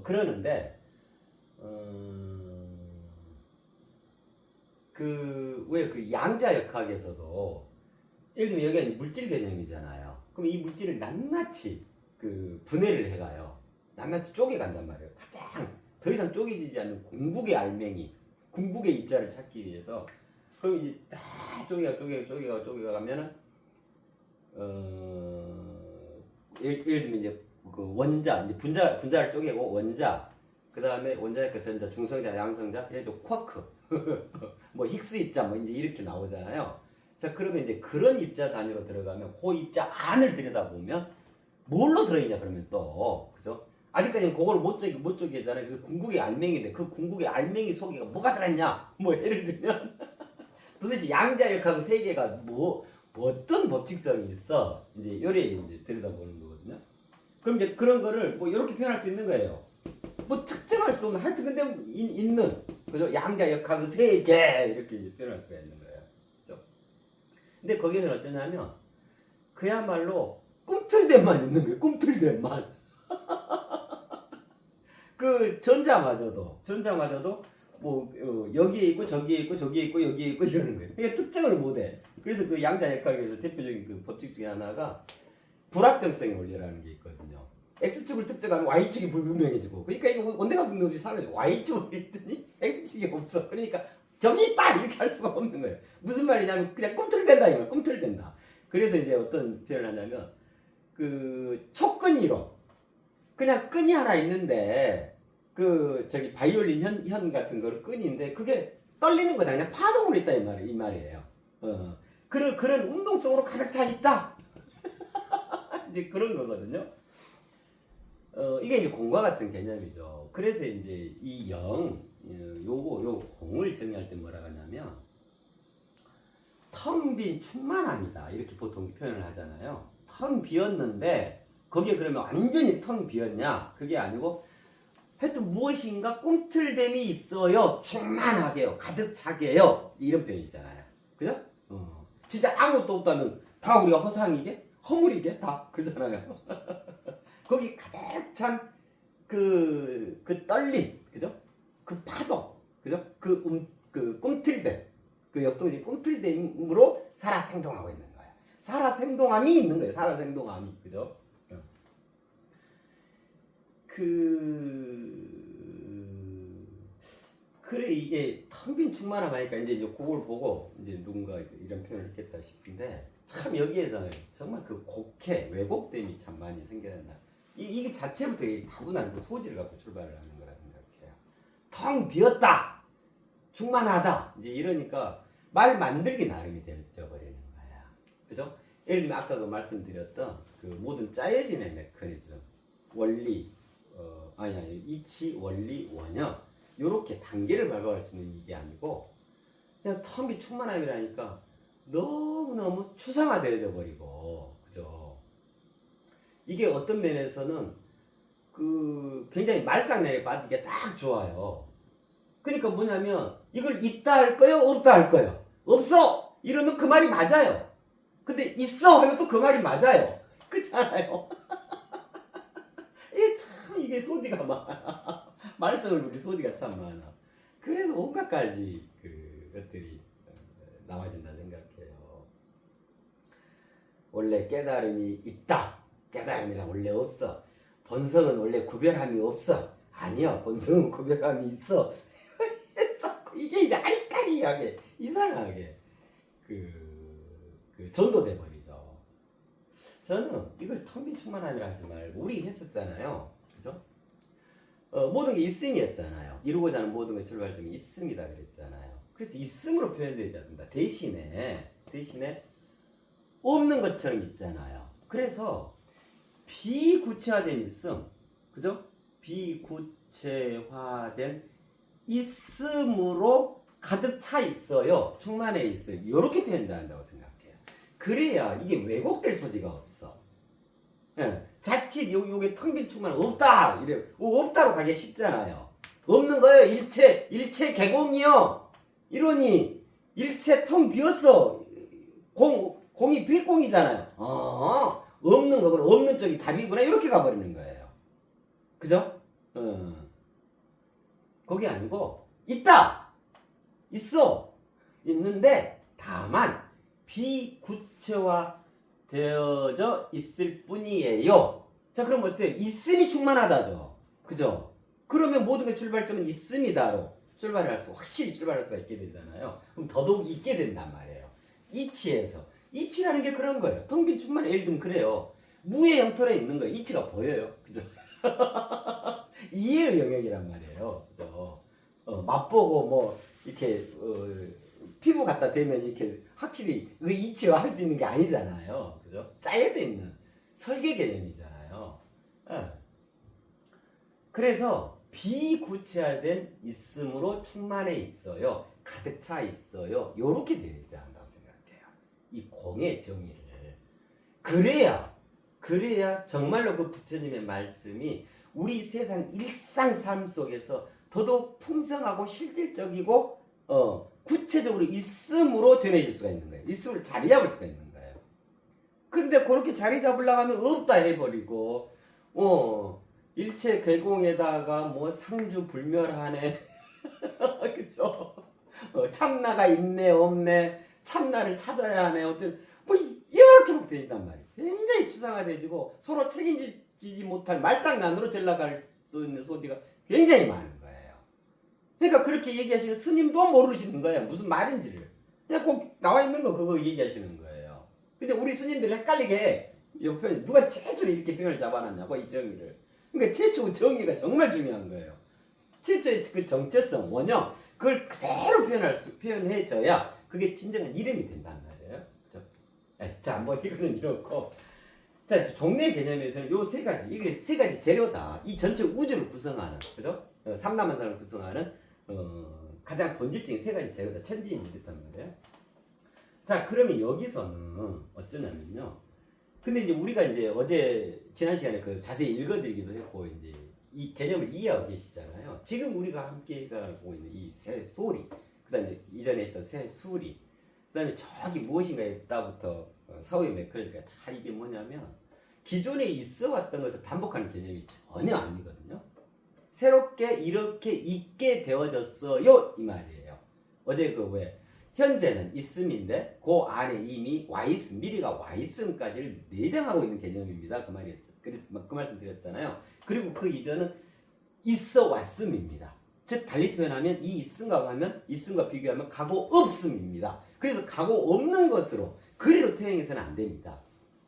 그러는데 왜 그 양자역학에서도 예를 들면 여기가 물질 개념이잖아요. 그럼 이 물질을 낱낱이 분해를 해가요. 낱낱이 쪼개간단 말이에요. 가장 더 이상 쪼개지지 않는 궁극의 입자를 찾기 위해서. 그럼 이제 다 쪼개가 가면은 예를 들면 이제 그 원자, 이제 분자를 쪼개고 원자, 그 다음에 원자니까 전자, 중성자, 양성자, 예를 들어 쿼크. 뭐 힉스 입자 뭐 이제 이렇게 나오잖아요. 자, 그러면 이제 그런 입자 단위로 들어가면 그 입자 안을 들여다보면 뭘로 들어있냐 그러면 또 그죠? 아직까지는 그걸 못 쪼개잖아요. 그래서 궁극의 알맹이인데 그 궁극의 알맹이 속에 뭐가 들어있냐? 뭐 예를 들면 도대체 양자역학 세계가 뭐 어떤 법칙성이 있어? 이제 요래 이제 들여다보는 거거든요. 그럼 이제 그런 거를 뭐 이렇게 표현할 수 있는 거예요. 뭐 특정할 수 없는 하여튼 근데 있는 그죠? 양자역학 세계 이렇게 표현할 수가 있는 거예요. 그죠? 근데 거기서는 어쩌냐면 그야말로 꿈틀대만 있는 거예요. 꿈틀대만. 그 전자마저도 뭐 여기에 있고 저기에 있고 저기에 있고 여기에 있고 이러는 거예요. 그러니까 특정을 못해. 그래서 그 양자역학에서 대표적인 그 법칙 중에 하나가 불확정성의 원리라는 게 있거든요. X축을 특정하면 Y축이 불분명해지고, 그러니까 이거 온데가 분명없이 사라져. Y축을 했더니 X축이 없어. 그러니까 저기 있다 이렇게 할 수가 없는 거예요. 무슨 말이냐면 그냥 꿈틀댄다 이거야. 꿈틀댄다. 그래서 이제 어떤 표현을 하냐면 그 촉근이로 그냥 끈이 하나 있는데 그 저기 바이올린 현 같은 거를 끈인데 그게 떨리는 거다. 그냥 파동으로 있다 이 말이에요. 그런 운동성으로 가득 차 있다. 이제 그런 거거든요. 이게 이제 공과 같은 개념이죠. 그래서 이제 이 요 공을 정의할 때 뭐라 하냐면 텅 빈 충만함이다. 이렇게 보통 표현을 하잖아요. 텅 비었는데 거기에 그러면 완전히 텅 비었냐? 그게 아니고 하여튼 무엇인가 꿈틀댐이 있어요. 충만하게요. 가득 차게요. 이런 표현이잖아요. 그죠? 진짜 아무것도 없다면 다 우리가 허상이게? 허물이게? 다 그잖아요. 거기 가득 찬 그 떨림, 그죠? 그 파도, 그죠? 그 꿈틀댐, 그 역동적인 꿈틀댐으로 살아 생동하고 있는 거예요. 살아 생동함이 있는 거예요. 살아 생동함이, 그죠? 그래 이게 텅 빈 충만함 하니까 이제 그걸 보고 이제 누군가 이런 표현을 했겠다 싶은데 참 여기에서는 정말 그 곡해 왜곡됨이 참 많이 생겨난다. 이게 자체부터 다분한 그 소지를 갖고 출발을 하는 거라 생각해요. 텅 비었다, 충만하다 이제 이러니까 말 만들기 나름이 되어버리는 거야. 그죠? 예를 들면 아까 그 말씀드렸던 그 모든 짜여짐의 메커니즘, 원리, 이치, 원리, 원형 요렇게 단계를 밟아갈 수 있는 이게 아니고 그냥 텅빈 충만함이라니까 너무너무 추상화되어져 버리고, 그죠? 이게 어떤 면에서는 그 굉장히 말장난에 빠지게 딱 좋아요. 그러니까 뭐냐면 이걸 있다 할 거요, 없다 할 거요. 없어! 이러면 그 말이 맞아요. 근데 있어! 하면 또 그 말이 맞아요. 그렇잖아요. 이게 소지가 많아. 말썽을 부릴 소지가 참 많아. 그래서 온갖 가지 것들이 나와진다 생각해요. 원래 깨달음이 있다. 깨달음이란 원래 없어. 본성은 원래 구별함이 없어. 아니요, 본성은 구별함이 있어. 이게 이제 아리까리하게 이상하게 전도돼 버리죠. 저는 이걸 텅 빈 충만함이라 하지 말고 우리 했었잖아요. 그죠? 모든 게 있음이었잖아요. 이루고자 하는 모든 게 출발점이 있음이다 그랬잖아요. 그래서 있음으로 표현되지 않는다. 대신에 없는 것처럼 있잖아요. 그래서 비구체화된 있음, 그죠? 비구체화된 있음으로 가득 차 있어요. 충만해 있어요. 이렇게 표현된다고 생각해요. 그래야 이게 왜곡될 소지가 없어. 예, 자칫 요게 텅 빈 충만 없다 이래 없다로 가기 쉽잖아요. 없는 거예요. 일체 개공이요. 이러니 일체 텅 비었어. 공이 빌공이잖아요. 없는 거 그럼 없는 쪽이 답이구나 이렇게 가버리는 거예요. 그죠? 그게 아니고 있다, 있어, 있는데 다만 비구체화 되어져 있을 뿐이에요. 자, 그럼 어때요? 있음이 충만하다죠. 그죠? 그러면 모든 게 출발점은 있음이다로 확실히 출발할 수가 있게 되잖아요. 그럼 더더욱 있게 된단 말이에요. 이치에서. 이치라는 게 그런 거예요. 텅 빈 충만해. 예를 들면 그래요. 무의 영토에 있는 거예요. 이치가 보여요. 그죠? 이해의 영역이란 말이에요. 그죠? 맛보고 뭐 이렇게 피부 갖다 대면 이렇게 확실히 그 이치화 할 수 있는 게 아니잖아요. 그죠? 짜여져 있는 설계 개념이잖아요. 그래서 비구체화된 있음으로 충만해 있어요. 가득 차 있어요. 요렇게 되어야 한다고 생각해요. 이 공의 정의를. 그래야 정말로 그 부처님의 말씀이 우리 세상 일상 삶 속에서 더더욱 풍성하고 실질적이고 구체적으로 있음으로 전해질 수가 있는 거예요. 있음을 자리 잡을 수가 있는 거예요. 근데 그렇게 자리 잡으려고 하면 없다 해버리고 일체 개공에다가 뭐 상주불멸하네. 그죠? 참나가 있네 없네, 참나를 찾아야 하네, 어쨌든 뭐 이렇게 막 되어있단 말이에요. 굉장히 추상화되지고 서로 책임지지 못할 말장난으로 전락할 수 있는 소지가 굉장히 많은 거예요. 그러니까 그렇게 얘기하시는 스님도 모르시는 거예요. 무슨 말인지를. 그냥 꼭 나와 있는 거 그거 얘기하시는 거예요. 근데 우리 스님들 헷갈리게 이 표현 누가 최초로 이렇게 표현을 잡아놨냐고 이 정의를. 그러니까 최초 정의가 정말 중요한 거예요. 최초의 그 정체성, 원형 그걸 그대로 표현해줘야 그게 진정한 이름이 된다는 말이에요. 그죠? 자, 뭐 이거는 이렇고, 자 종래 개념에서는 요 세 가지 이게 세 가지 재료다. 이 전체 우주를 구성하는, 그죠? 삼라만상을 구성하는 가장 본질적인 세 가지 재료다. 천지인이 됐단 말이에요. 자, 그러면 여기서는 어쩌냐면요. 근데 이제 우리가 이제 어제 지난 시간에 그 자세히 읽어드리기도 했고 이제 이 개념을 이해하고 계시잖아요. 지금 우리가 함께 가고 있는 이 새 소리, 그다음에 이전에 했던 새 수리, 그다음에 저기 무엇인가에 따부터 사후의 메커니까 다 이게 뭐냐면 기존에 있어 왔던 것을 반복하는 개념이 전혀 아니거든요. 새롭게 이렇게 있게 되어졌어요 이 말이에요. 어제 그 왜 현재는 있음인데 그 안에 이미 와 있음, 미리가 와 있음까지를 내정하고 있는 개념입니다. 그 말이었죠. 그래서 그 말씀 드렸잖아요. 그리고 그 이전은 있어 왔음입니다. 즉 달리 표현하면 이 있음과 하면 있음과 비교하면 가고 없음입니다. 그래서 가고 없는 것으로 그리로 퇴행해서는 안 됩니다.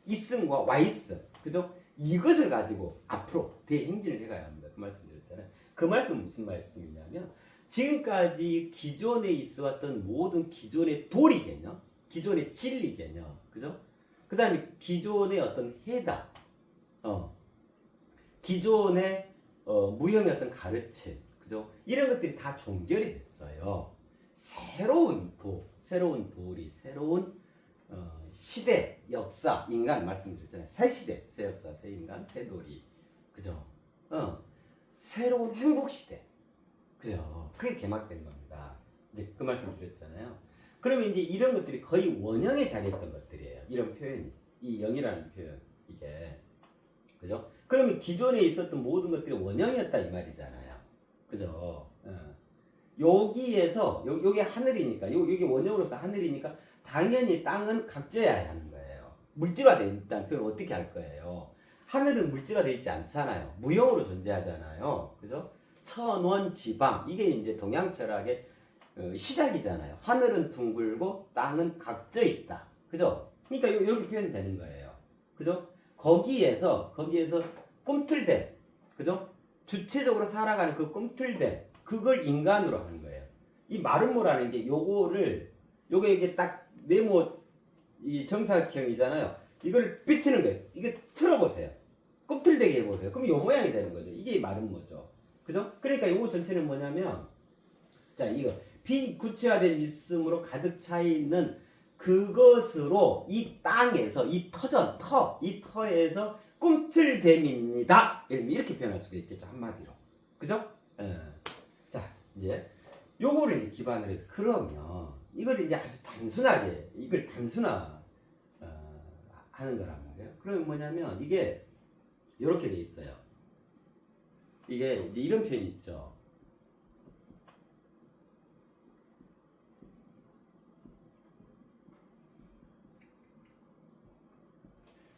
있음과 와 있음, 그죠? 이것을 가지고 앞으로 대행진을 해가야 합니다. 그 말씀 드렸잖아요. 그 말씀은 무슨 말씀이냐면 지금까지 기존에 있어 왔던 모든 기존의 도리 개념, 기존의 진리 개념, 그죠? 그 다음에 기존의 어떤 해답, 기존의 무형의 어떤 가르침, 그죠? 이런 것들이 다 종결이 됐어요. 새로운 도리, 새로운 시대, 역사, 인간 말씀드렸잖아요. 새 시대, 새 역사, 새 인간, 새 도리, 그죠? 새로운 행복 시대. 그죠? 그게 개막된 겁니다. 이제 그 말씀 드렸잖아요. 그러면 이제 이런 것들이 거의 원형에 자리했던 것들이에요. 이런 표현이. 이 영이라는 표현, 이게. 그죠? 그러면 기존에 있었던 모든 것들이 원형이었다 이 말이잖아요. 그죠? 여기에서, 요게 하늘이니까, 요게 원형으로서 하늘이니까, 당연히 땅은 각져야 하는 거예요. 물질화되어 있다는 표현을 어떻게 할 거예요? 하늘은 물질화되어 있지 않잖아요. 무형으로 존재하잖아요. 그죠? 천원지방 이게 이제 동양 철학의 시작이잖아요. 하늘은 둥글고 땅은 각져 있다. 그죠? 그러니까 이렇게 표현이 되는 거예요. 그죠? 거기에서 꿈틀대, 그죠? 주체적으로 살아가는 그 꿈틀대 그걸 인간으로 하는 거예요. 이 마름모라는 게 요게 이게 딱 네모 이 정사각형이잖아요. 이걸 비트는 거예요. 이거 틀어보세요. 꿈틀대게 해보세요. 그럼 요 모양이 되는 거죠. 이게 마름모죠. 그죠? 그러니까 요거 전체는 뭐냐면, 자, 이거 비구체화된 있음으로 가득 차 있는 그것으로 이 땅에서 이 터에서 꿈틀댐입니다. 이렇게 표현할 수가 있겠죠. 한마디로. 그죠? 자, 이제 요거를 이제 기반으로 해서 그러면 이걸 이제 아주 단순하게 이걸 단순화 하는 거란 말이에요. 그러면 뭐냐면 이게 이렇게 돼 있어요. 이게 이제 이런 표현이 있죠.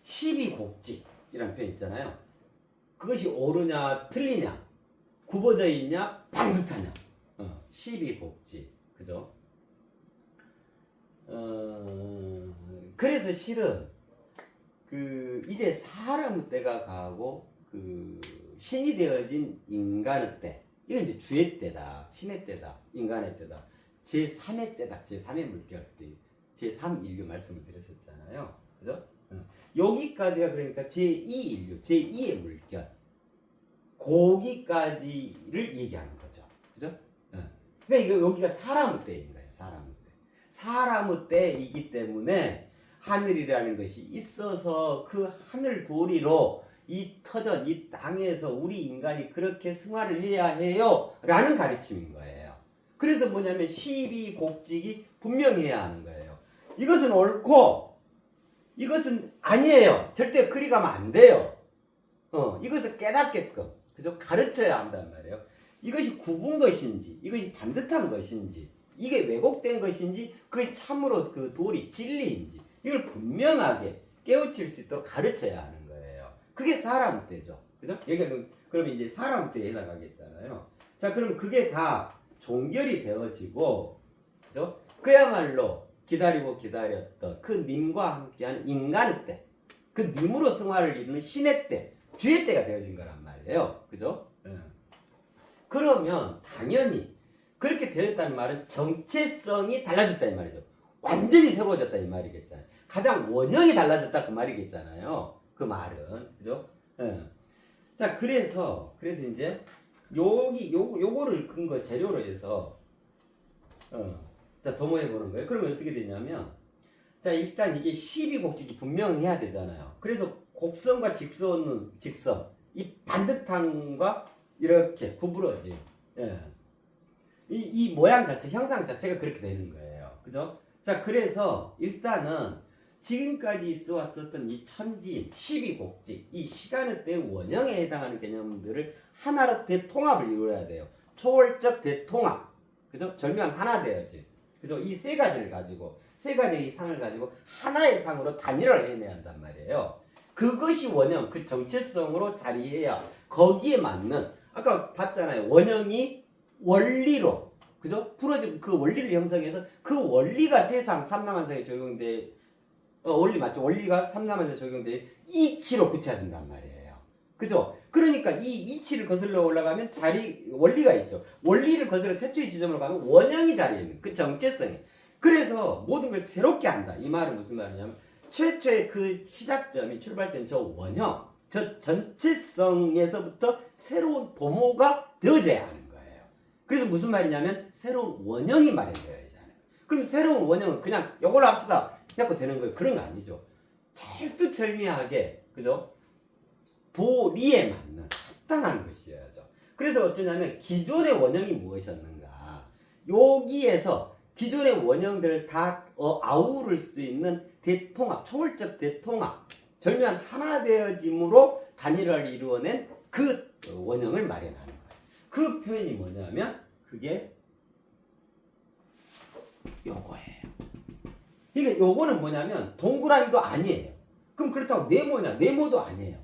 시비곡직이라는 표현 있잖아요. 그것이 옳으냐 틀리냐, 굽어져 있냐 반듯하냐. 시비곡직, 그죠? 그래서 실은 그 이제 사람 때가 가고 그 신이 되어진 인간의 때, 이건 이제 주의 때다, 신의 때다, 인간의 때다, 제3의 때다, 제3의 물결 때, 제3인류 말씀을 드렸었잖아요. 그죠? 여기까지가 그러니까 제2인류, 제2의 물결, 거기까지를 얘기하는 거죠. 그죠? 그러니까 이거 여기가 사람의 때인 거예요. 사람의 때이기 때문에 하늘이라는 것이 있어서 그 하늘 도리로 이 터전, 이 땅에서 우리 인간이 그렇게 생활을 해야 해요 라는 가르침인 거예요. 그래서 뭐냐면 시비곡직이 분명해야 하는 거예요. 이것은 옳고 이것은 아니에요. 절대 그리 가면 안 돼요. 이것을 깨닫게끔, 그죠? 가르쳐야 한단 말이에요. 이것이 굽은 것인지, 이것이 반듯한 것인지, 이게 왜곡된 것인지, 그것이 참으로 그 도리, 진리인지, 이걸 분명하게 깨우칠 수 있도록 가르쳐야 하는 거예요. 그게 사람 때죠. 그죠? 여기가 그러면 이제 사람 때에 해당하겠잖아요. 자, 그럼 그게 다 종결이 되어지고, 그죠? 그야말로 기다리고 기다렸던 그 님과 함께하는 인간의 때, 그 님으로 승화를 이루는 신의 때, 주의 때가 되어진 거란 말이에요. 그죠? 그러면 당연히 그렇게 되었다는 말은 정체성이 달라졌다 이 말이죠. 완전히 새로워졌다 이 말이겠잖아요. 가장 원형이 달라졌다 그 말이겠잖아요. 그 말은. 그죠? 자, 그래서 이제 요거를 근거 재료로 해서 자, 도모해 보는 거예요. 그러면 어떻게 되냐면, 자, 일단 이게 12곡직이 분명해야 되잖아요. 그래서 곡선과 직선, 이 반듯함과 이렇게 구부러지. 이 모양 자체, 형상 자체가 그렇게 되는 거예요. 그죠? 자, 그래서 일단은 지금까지 있어 왔었던 이 천지인, 12곡직, 이 시간의 때 원형에 해당하는 개념들을 하나로 대통합을 이루어야 돼요. 초월적 대통합. 그죠? 절묘한 하나 되어야지. 그죠? 이 세 가지를 가지고, 세 가지의 이 상을 가지고 하나의 상으로 단일화를 해내야 한단 말이에요. 그것이 원형, 그 정체성으로 자리해야 거기에 맞는, 아까 봤잖아요. 원형이 원리로, 그죠? 풀어진 그 원리를 형성해서 그 원리가 세상 삼라만상에 적용돼, 원리 맞죠? 원리가 삼라만상에 적용돼 이치로 구체화된단 말이에요. 그죠? 그러니까 이 이치를 거슬러 올라가면 원리가 있죠. 원리를 거슬러 태초의 지점으로 가면 원형이 자리에 있는 그 정체성이. 그래서 모든 걸 새롭게 한다. 이 말은 무슨 말이냐면 최초의 그 시작점이 출발점 저 원형, 저 전체성에서부터 새로운 도모가 되어져야 하는 거예요. 그래서 무슨 말이냐면 새로운 원형이 마련되어야지 하는 거예요. 그럼 새로운 원형은 그냥 이걸로 합시다 해갖고 되는 거예요. 그런 거 아니죠. 철두철미하게, 그죠? 도리에 맞는 합당한 것이어야죠. 그래서 어쩌냐면 기존의 원형이 무엇이었는가, 여기에서 기존의 원형들을 다 아우를 수 있는 대통합, 초월적 대통합, 절묘한 하나 되어짐으로 단일화를 이루어낸 그 원형을 마련하는 거예요. 그 표현이 뭐냐면 그게 요거예요. 그러니까 요거는 뭐냐면 동그라미도 아니에요. 그럼 그렇다고 네모냐? 네모도 아니에요.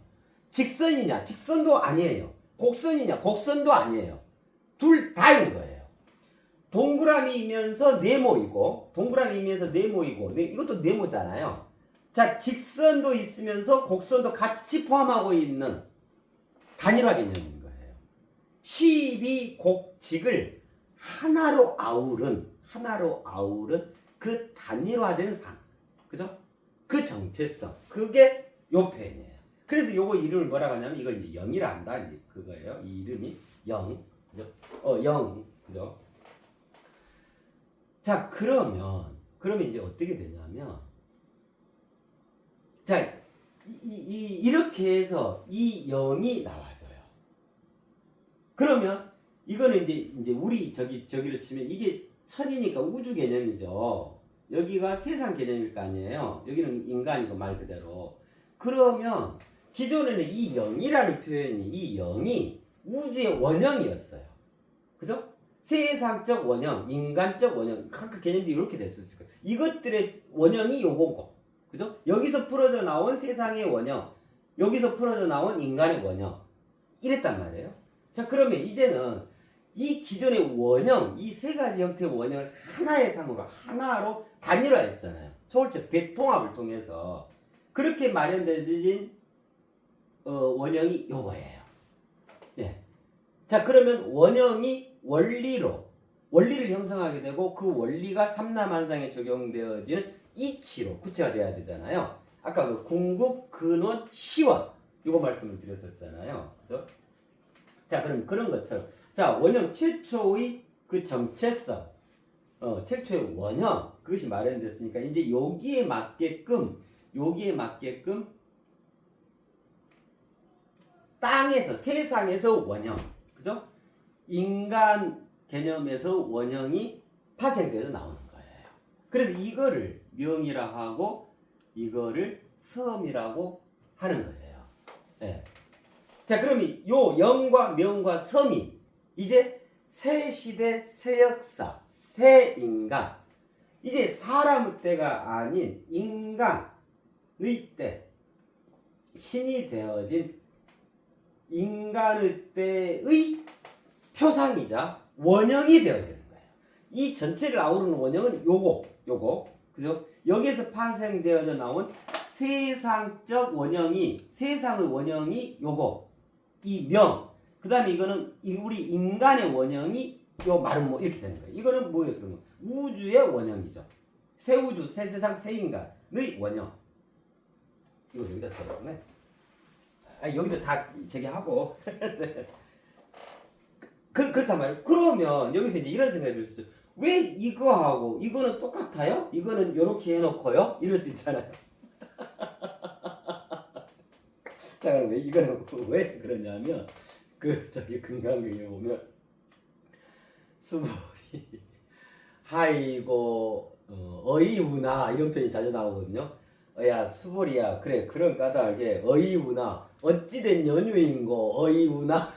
직선이냐? 직선도 아니에요. 곡선이냐? 곡선도 아니에요. 둘 다인 거예요. 동그라미이면서 네모이고, 동그라미이면서 네모이고, 이것도 네모잖아요. 자, 직선도 있으면서 곡선도 같이 포함하고 있는 단일화 개념인 거예요. 12곡직을 하나로 아우른 그 단일화된 상. 그죠? 그 정체성. 그게 요 표현이에요. 그래서 요거 이름을 뭐라고 하냐면 이걸 이제 영이라 한다. 이제 그거예요. 이 이름이 영. 그죠? 영. 그죠? 자, 그러면 이제 어떻게 되냐면, 자, 이렇게 해서 이 영이 나와져요. 그러면 이거는 이제 우리 저기를 치면 이게 천이니까 우주 개념이죠. 여기가 세상 개념일 거 아니에요. 여기는 인간이고 말 그대로. 그러면 기존에는 이 영이라는 표현이, 이 영이 우주의 원형이었어요. 그죠? 세상적 원형, 인간적 원형, 각 개념들이 이렇게 됐을 거예요. 이것들의 원형이 요거고, 그죠? 여기서 풀어져 나온 세상의 원형, 여기서 풀어져 나온 인간의 원형, 이랬단 말이에요. 자, 그러면 이제는 이 기존의 원형, 이 세 가지 형태의 원형을 하나의 상으로, 하나로 단일화했잖아요. 초월적 대통합을 통해서. 그렇게 마련된 원형이 요거예요. 예. 자, 그러면 원형이 원리를 형성하게 되고 그 원리가 삼라만상에 적용되어지는 이치로 구체화돼야 되잖아요. 아까 그 궁극, 근원, 시원 이거 말씀을 드렸었잖아요. 그죠? 자, 그럼 그런 것처럼 자, 원형 최초의 그 정체성, 최초의 원형 그것이 마련됐으니까 이제 여기에 맞게끔 땅에서 세상에서 원형, 그죠? 인간 개념에서 원형이 파생돼서 나오는 거예요. 그래서 이거를 명이라 하고 이거를 섬이라고 하는 거예요. 네. 자, 그러면 요 영과 명과 섬이 이제 새 시대, 새 역사, 새 인간, 이제 사람의 때가 아닌 인간의 때, 신이 되어진 인간의 때의 표상이자 원형이 되어지는 거예요. 이 전체를 아우르는 원형은 요거, 그죠? 여기에서 파생되어져 나온 세상적 원형이 세상의 원형이 요거 이 명. 그다음에 이거는 우리 인간의 원형이 요 말은 뭐 이렇게 되는 거예요. 이거는 뭐예요? 그러면 우주의 원형이죠. 새 우주, 새 세상, 새 인간의 원형. 이거 여기다 써봤네. 여기도 다 저기 하고. 그렇단 말이에요. 그러면 여기서 이제 이런 생각이 들 수 있죠. 왜 이거하고 이거는 똑같아요? 이거는 이렇게 해놓고요? 이럴 수 있잖아요. 자, 그럼 왜 이거는 왜 그러냐면 저기 금강경에 보면 수벌이 하이고 어이우나 이런 표현이 자주 나오거든요. 야 수벌이야 그래 그런 까닭에 어이우나 어찌된 연유인고 어이우나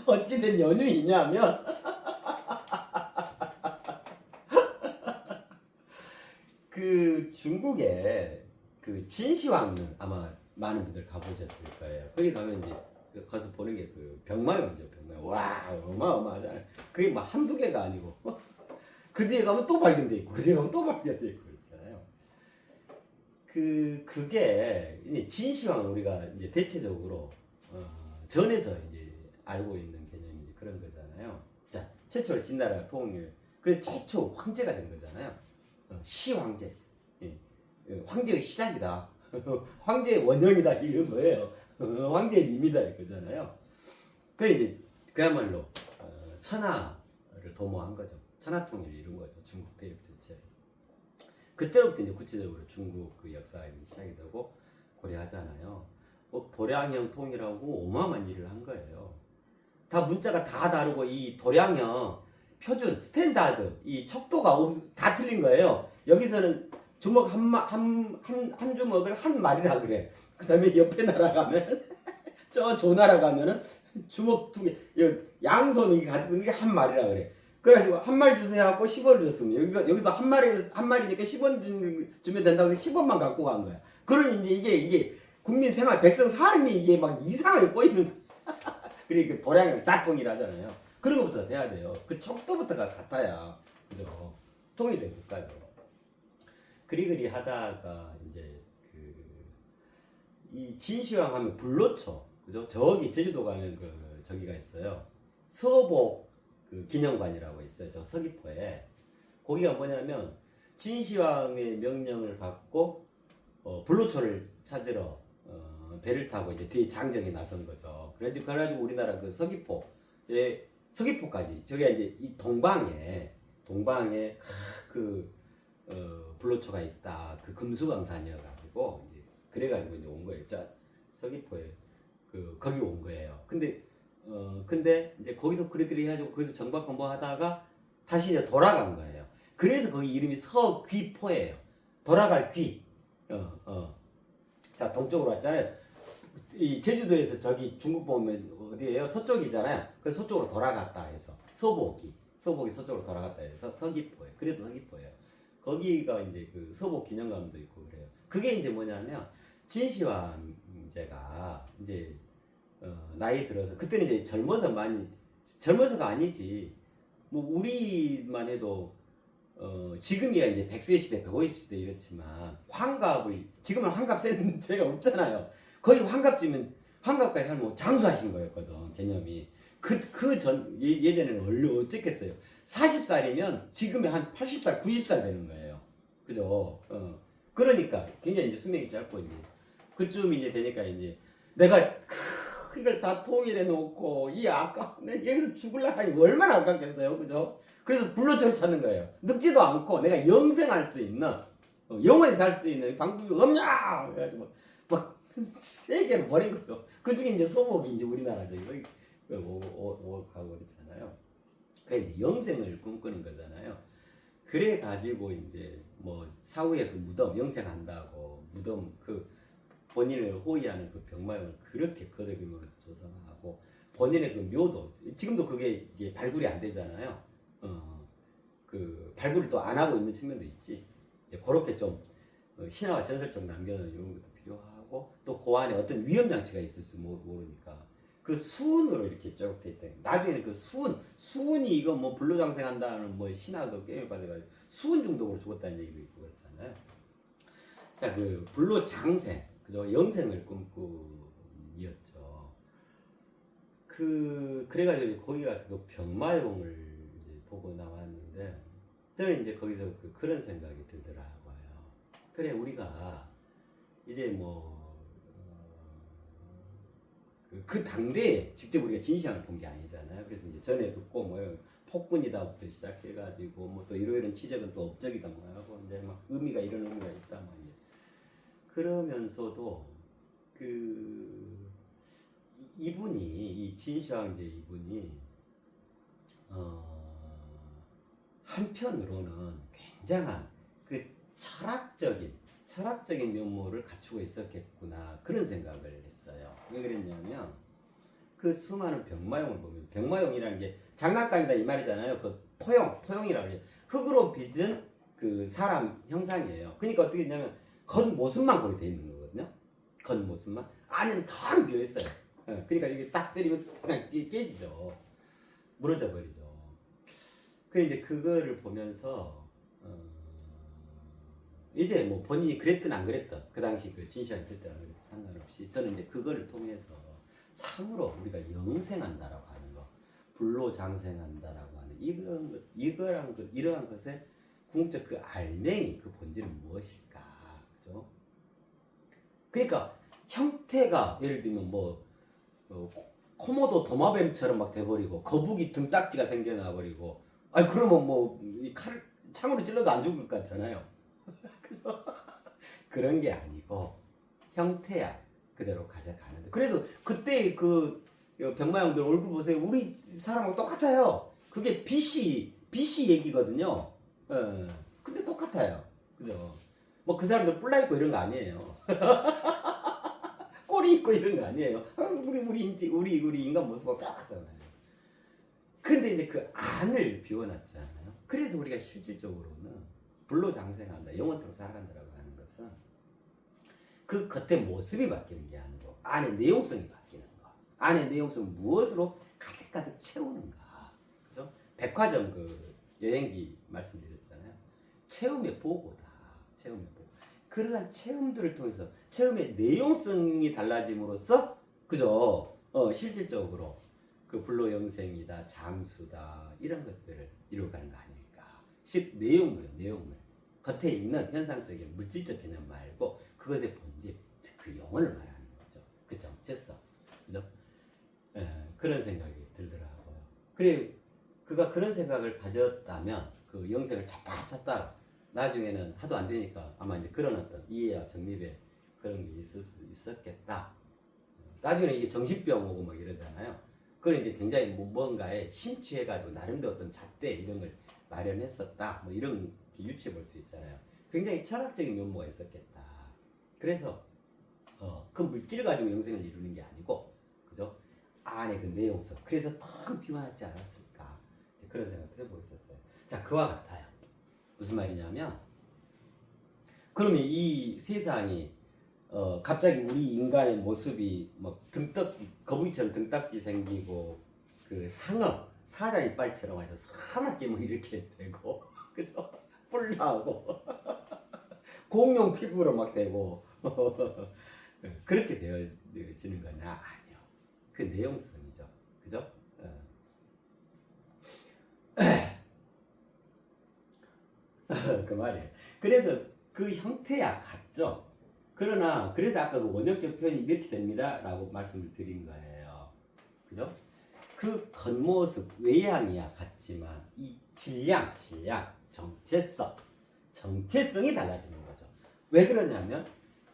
어찌된 연유이냐면 그 중국에 그 진시황릉 아마 많은 분들 가보셨을 거예요. 거기 가면 이제 가서 보는 게 그 병마용이죠. 병마용. 와 어마어마하잖아요. 그게 막 한두 개가 아니고 그 뒤에 가면 또 발견돼 있고 그 뒤에 가면 또 발견돼 있고 그렇잖아요. 그게 이제 진시황은 우리가 이제 대체적으로 전에서 이제 알고 있는 개념이 이제 그런 거잖아요. 자 최초로 진나라 통일 그래서 최초 황제가 된 거잖아요. 시황제. 예. 황제의 시작이다. 황제의 원형이다 이런 거예요. 황제의 님이다 이거잖아요. 그 이제 그야말로 천하를 도모한 거죠. 천하통일을 이룬 거죠. 중국 대륙 전체를. 그때부터 이제 구체적으로 중국 그 역사가 시작이 되고 고려하잖아요. 도량형 통일하고 어마어마한 일을 한 거예요. 다 문자가 다 다르고 이 도량형 표준 스탠다드 이 척도가 다 틀린 거예요. 여기서는 주먹 한 주먹을 한 마리라 그래. 그다음에 옆에 나라 가면 저 조나라 가면은 주먹 두 개, 양손이 같은 게 한 마리라 그래. 그래가지고 한 마리 주세요 하고 10원 줬으면 여기도 한 마리니까 10원 주면 된다고 해서 10원만 갖고 간 거야. 그러니 이제 이게 국민 생활 백성 삶이 이게 막 이상하게 꼬이는. 그러니까 도량을 다 통일하잖아요. 그런 것부터 돼야 돼요. 그 척도부터가 같아야 그죠? 통일된 국가죠. 그리 하다가 이제 이 진시황 하면 불로초 그죠? 저기 제주도 가면 저기가 있어요. 서복 기념관이라고 있어요. 저 서귀포에. 거기가 뭐냐면 진시황의 명령을 받고 불로초를 찾으러 배를 타고 이제 뒤에 장정에 나선 거죠. 그래가지고 우리나라 그 서귀포까지 저기가 이제 이 동방에 불로초가 있다. 그 금수강산이어가지고 이제 그래가지고 이제 온 거예요. 자 서귀포에 거기 온 거예요. 근데 이제 거기서 그렇게 해가지고 거기서 정박 공부하다가 다시 이제 돌아간 거예요. 그래서 거기 이름이 서귀포예요. 돌아갈 귀. 자 동쪽으로 왔잖아요. 이 제주도에서 저기 중국 보면 어디예요? 서쪽이잖아요. 그래서 서쪽으로 돌아갔다 해서 서복이 서쪽으로 돌아갔다 해서 서귀포예요. 그래서 서귀포예요. 거기가 이제 그 서복 기념관도 있고 그래요. 그게 이제 뭐냐면 진시황제가 이제 나이 들어서 그때는 이제 젊어서가 아니지. 뭐 우리만 해도 지금이야 이제 100세 시대, 150세 예렇지만 지금은 환갑 세는 데가 없잖아요. 거의 환갑까지 살면 장수하신 거였거든 개념이. 예전에는 어쨌겠어요. 40살이면 지금이 한 80살, 90살 되는 거예요. 그죠? 그러니까 굉장히 이제 수명이 짧고 이제 그쯤 이제 되니까 이제 내가 이걸 다 통일해 놓고 여기서 죽을라 하니 얼마나 아깝겠어요. 그죠? 그래서 불로초를 찾는 거예요. 늙지도 않고 내가 영생할 수 있는 영원히 살 수 있는 방법이 없냐? 그래가지고 막 세 개를 버린 거죠. 그 중에 이제 소복이 이제 우리나라죠. 오고 가고 그랬잖아요. 그래 이제 영생을 꿈꾸는 거잖아요. 그래 가지고 이제 뭐 사후에 그 무덤 영생한다고 무덤 본인을 호위하는 그 병마용을 그렇게 거대규모로 조성하고 본인의 그 묘도 지금도 그게 이게 발굴이 안 되잖아요. 그 발굴을 또 안 하고 있는 측면도 있지. 이제 그렇게 좀 신화와 전설적 남겨놓은 이런 것도 필요하고 또 그 안에 어떤 위험 장치가 있을지 모르니까 그 수은으로 이렇게 쭉 돼 있다. 나중에는 그 수은이 이거 뭐 불로장생한다는 뭐 신화 그 게임을 받아가지고 수은 중독으로 죽었다는 얘기도 있고 그렇잖아요. 자, 그 불로장생, 그죠? 영생을 꿈꾸이었죠. 그래가지고 거기 가서 그 병마용을 이제 보고 나왔는데, 저는 이제 거기서 그런 생각이 들더라고요. 그래, 우리가 이제 뭐 그 당대에 직접 우리가 진시황을 본 게 아니잖아요. 그래서 이제 전에 듣고 뭐 폭군이다부터 시작해가지고 뭐 또 이런 치적은 또 업적이다 뭐 하고 이제 막 의미가 이런 의미가 있다 뭐 이제 그러면서도 그 이분이 이 진시황제 이분이 한편으로는 굉장한 그 철학적인 면모를 갖추고 있었겠구나 그런 생각을 했어요. 왜 그랬냐면 그 수많은 병마용을 보면서 병마용이라는 게 장난감이다 이 말이잖아요. 그 토용이라고 해요. 흙으로 빚은 그 사람 형상이에요. 그러니까 어떻게 했냐면 겉모습만 그렇게 돼 있는 거거든요. 겉모습만 안에는 텅 비어 있어요. 그러니까 이게 딱 때리면 그냥 깨지죠. 무너져 버리죠. 그 이제 그거를 보면서 이제 뭐 본인이 그랬든 안 그랬든 그 당시 그 진시황이 그랬든 안 그랬든 상관없이 저는 이제 그거를 통해서 참으로 우리가 영생한다라고 하는 거, 불로장생한다라고 하는 이러한 것의 궁극적 그 알맹이 그 본질은 무엇일까, 그죠? 그러니까 형태가 예를 들면 뭐 코모도 도마뱀처럼 막 돼버리고 거북이 등딱지가 생겨나 버리고, 아니 그러면 뭐 이 칼 창으로 찔러도 안 죽을 것 같잖아요. 그죠? 그런 게 아니고 형태야 그대로 가져가는데, 그래서 그때 그 병마형들 얼굴 보세요. 우리 사람하고 똑같아요. 그게 BC 얘기거든요. 근데 똑같아요. 그죠? 뭐 그 사람들 뿔나 있고 이런 거 아니에요. 꼬리 있고 이런 거 아니에요. 우리 인간 모습하고 똑같잖아요. 근데 이제 그 안을 비워놨잖아요. 그래서 우리가 실질적으로는 불로장생한다, 영원토록 살아간다라고 하는 것은 그 겉의 모습이 바뀌는 게 아니고 안의 내용성이 바뀌는 거. 안의 내용성은 무엇으로 가득가득 채우는가. 그죠? 백화점 그 여행지 말씀드렸잖아요. 체험의 보고다. 체험의 보고. 그러한 체험들을 통해서 체험의 내용성이 달라짐으로써 그죠? 실질적으로 그 불로영생이다, 장수다 이런 것들을 이루어가는 거 아닐까. 즉 내용물이요, 내용물. 겉에 있는 현상적인 물질적 개념 말고 그것의 본질, 즉 그 영혼을 말하는 거죠. 그 정체성, 그죠? 그런 생각이 들더라고요. 그래, 그가 그런 생각을 가졌다면 그 영생을 찾다 나중에는 하도 안 되니까 아마 이제 그런 어떤 이해와 정립에 그런 게 있을 수 있었겠다. 나중에 이게 정신병 오고 막 이러잖아요. 그걸 이제 굉장히 뭔가에 심취해가지고 나름대로 어떤 잣대 이런 걸 마련했었다. 뭐 이런 유추해 볼 수 있잖아요. 굉장히 철학적인 면모가 있었겠다. 그래서 그 물질 가지고 영생을 이루는 게 아니고, 그죠? 안에 그 내용성. 그래서 텅 비워놨지 않았을까. 그런 생각도 해보고 있었어요. 자, 그와 같아요. 무슨 말이냐면, 그러면 이 세상이 갑자기 우리 인간의 모습이 뭐 거북이처럼 등딱지 생기고 그 상어 사자 이빨처럼 아주 사납게 뭐 이렇게 되고 그죠? 뿔나고 공룡 피부로 막 되고 그렇게 되어지는 거냐? 아니요. 그 내용성이죠. 그죠? 그 말이에요. 그래서 그 형태야 같죠. 그러나 그래서 아까 그 원형적 표현이 이렇게 됩니다라고 말씀을 드린 거예요. 그죠? 그 겉모습 외양이야 같지만 이 질량, 정체성이 달라지는 거죠. 왜 그러냐면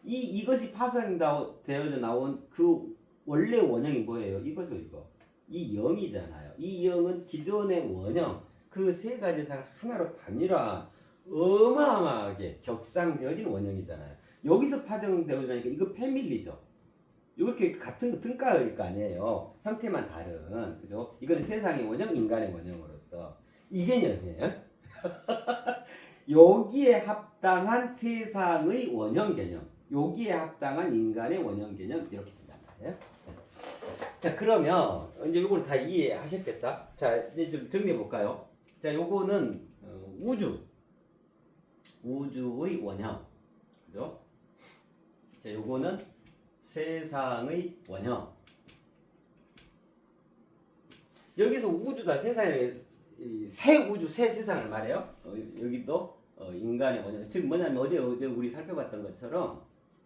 이것이 파생되어져 나온 그 원래 원형이 뭐예요? 이거죠, 이거. 이 영이잖아요. 이 영은 기존의 원형 그 세 가지 상 하나로 단일화 어마어마하게 격상되어진 원형이잖아요. 여기서 파생되어지니까 이거 패밀리죠. 이렇게 같은 거 등가일 거 아니에요. 형태만 다른, 그죠? 이거는 세상의 원형, 인간의 원형으로서 이 개념이에요. 여기에 합당한 세상의 원형 개념, 여기에 합당한 인간의 원형 개념 이렇게 된단 말이에요. 자, 그러면 이제 요거는 다 이해하셨겠다. 자, 이제 좀 정리해 볼까요? 자, 요거는 우주의 원형, 그죠? 자, 요거는 세상의 원형. 여기서 우주다 세상에 새 우주 새 세상을 말해요. 여기도 인간의 원형. 즉 뭐냐면 어제 우리 살펴봤던 것처럼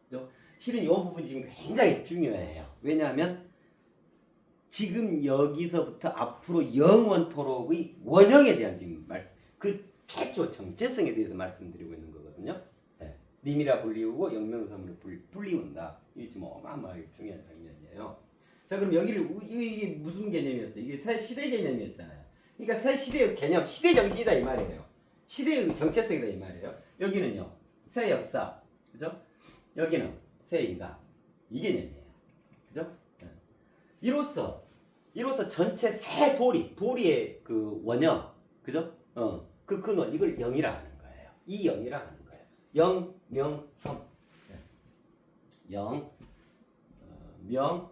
그죠? 실은 이 부분이 지금 굉장히 중요해요. 왜냐하면 지금 여기서부터 앞으로 영원토록의 원형에 대한 지금 말씀, 그 최초 정체성에 대해서 말씀드리고 있는 거거든요. 네. 리미라 불리우고 영명섬으로 불리운다. 이게 지금 어마어마하게 중요한 장면이에요. 자, 그럼 이게 무슨 개념이었어요? 이게 새 시대 개념이었잖아요. 그러니까 새 시대의 개념, 시대 정신이다 이 말이에요. 시대의 정체성이다 이 말이에요. 여기는요, 새 역사, 그죠? 여기는 새 인간, 이 개념이에요. 그죠? 네. 이로써 전체 새 도리의 그 원형, 그죠? 그 근원, 이걸 영이라 하는 거예요. 이 영이라 하는 거예요. 영, 명, 성. 네. 영, 명,